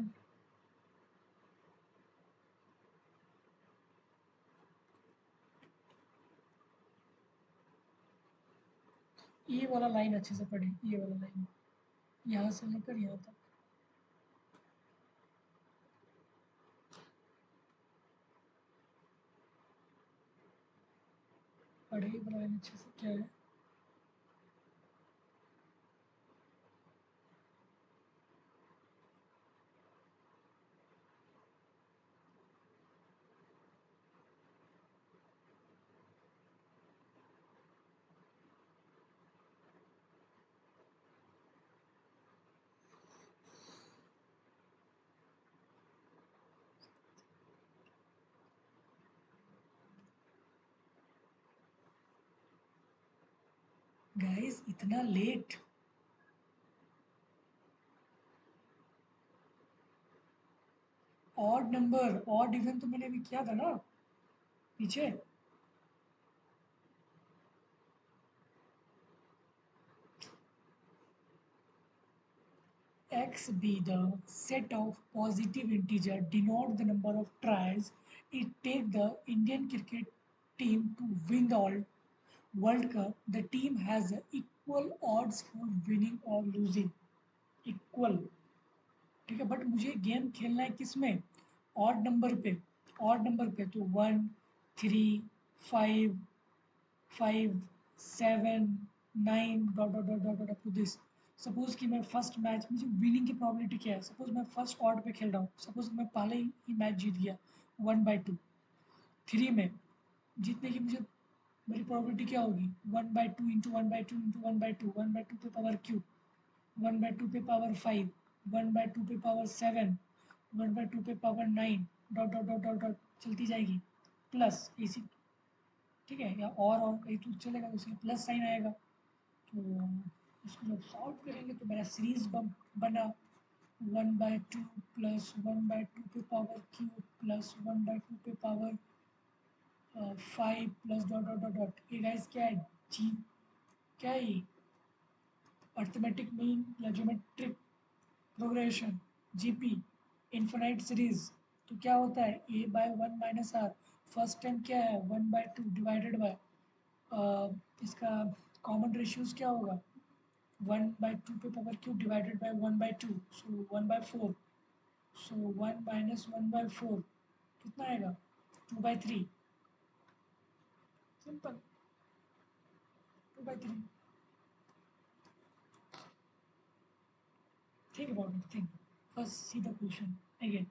ये वाला लाइन अच्छे से पढ़े, ये वाला लाइन यहाँ से लेकर यहाँ तक। पढ़े ये वाला लाइन अच्छे से, क्या है? गाइस इतना late? Odd number, odd even तो मैंने अभी किया था ना पीछे। X be the set of positive integer denote the number of tries it take the Indian cricket team to win the World Cup. The team has equal odds for winning or losing. Equal, ठीक है, but मुझे game खेलना है किस में? Odd number पे। Odd number पे तो 1 3 5 5 7 9 dot dot dot dot up to this. Suppose कि मैं फर्स्ट मैच, मुझे विनिंग की प्रोबेबिलिटी क्या है, सपोज मैं फर्स्ट ऑड पे खेल रहा हूँ, सपोज मैं पहले ही मैच जीत गया 1/2, 3 में जीतने की मुझे मेरी प्रोबेबिलिटी क्या होगी, 1/2 इंटू 1/2 इंटू 1/2, 1/2 पे पावर क्यूब, 1/2 पे पावर 5, 1/2 पे पावर 7, 1/2 पे power 9, dot dot dot dot dot चलती जाएगी, प्लस इसी, ठीक है, या और कहीं तो चलेगा तो उसमें प्लस साइन आएगा। तो इसको जब सॉल्व करेंगे तो मेरा सीरीज बना 1/2 प्लस 1/2 पे पावर क्यूब प्लस 1/2 पे power 5 plus dot dot dot dot. ये गाइस क्या है, जी क्या है ये, अर्थमेटिक मीन या geometric progression, GP, infinite series. तो क्या होता है a/1 minus r, first time क्या है 1/2 डिवाइडेड बाय, इसका कॉमन रेशियोज क्या होगा 1/2 पे power cube divided by 1/2, so 1/4, so 1 minus 1/4 कितना आएगा 2/3, simple 2/3। think about it, think, first see the question again।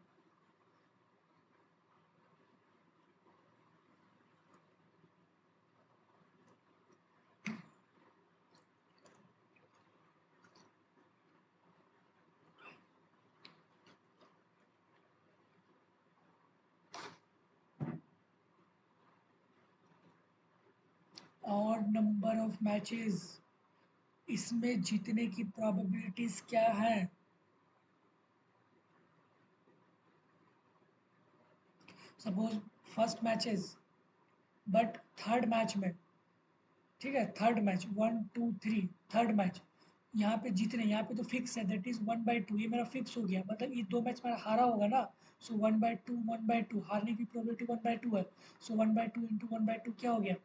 odd number of matches, इसमें जीतने की probabilities क्या है, suppose first matches but third match में, ठीक है, थर्ड मैच 1 2 3 थर्ड मैच यहाँ पे जीतने, यहाँ पे तो फिक्स है दैट इज 1/2, ये मेरा फिक्स हो गया, मतलब ये 2 मैच मेरा हारा होगा ना, सो 1/2 1/2 हारने की प्रोबेबिलिटी 1/2 है, सो 1/2 इंटू 1/2 क्या हो गया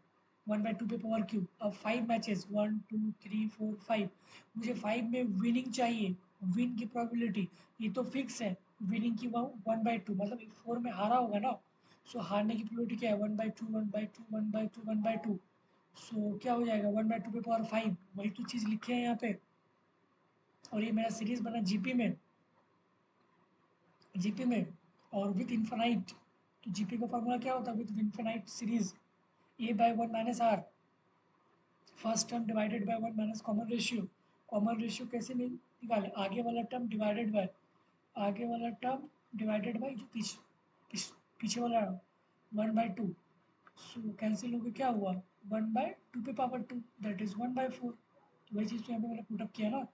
1/2 पे पावर क्यूब। अब 5 मैचेस 1 2 3 4 5, मुझे 5 में विनिंग चाहिए, विन की प्रोबेबिलिटी ये तो फिक्स है, विनिंग की 1/2 मतलब 4 में हारा होगा ना, सो हारने की प्रोबेबिलिटी क्या है 1/2 1/2 1/2 1/2, सो क्या हो जाएगा 1/2 पे पावर 5, वही तो चीज़ लिखे हैं यहाँ पे। और ये मेरा सीरीज बना जीपी में, जीपी में और विथ इन्फिनाइट, तो जीपी का फॉर्मूला क्या होता है with infinite series, a/1 minus r, first term divided by 1 minus common ratio, common ratio कैसे निकाले, आगे वाला टर्म डिवाइडेड बाय, आगे वाला टर्म डिवाइडेड बाय जो पीछे वाला 1/2, सो कैंसिल होकर क्या हुआ 1/2 पे पावर 2 दैट इज 1/4, तो वही चीज़ तो यहाँ पे मैंने पुटअप किया ना,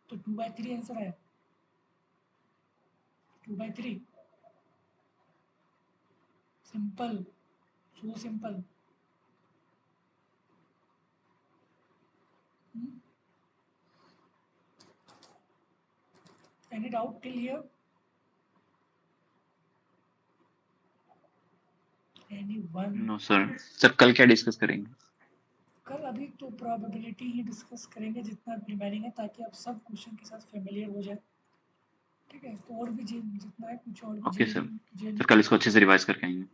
तो 2/3 आंसर आया 2/3, simple, so simple. Any doubt till here, anyone? No sir. Sir कल क्या डिस्कस करेंगे? कल अभी तो प्रोबेबिलिटी ही डिस्कस करेंगे जितना रिमेनिंग है, ताकि आप सब क्वेश्चन के साथ फेमिलियर हो जाए, ठीक है, तो और भी जितना है कुछ और भी ओके सर। जेनी सर कल इसको अच्छे से रिवाइज करके आएंगे।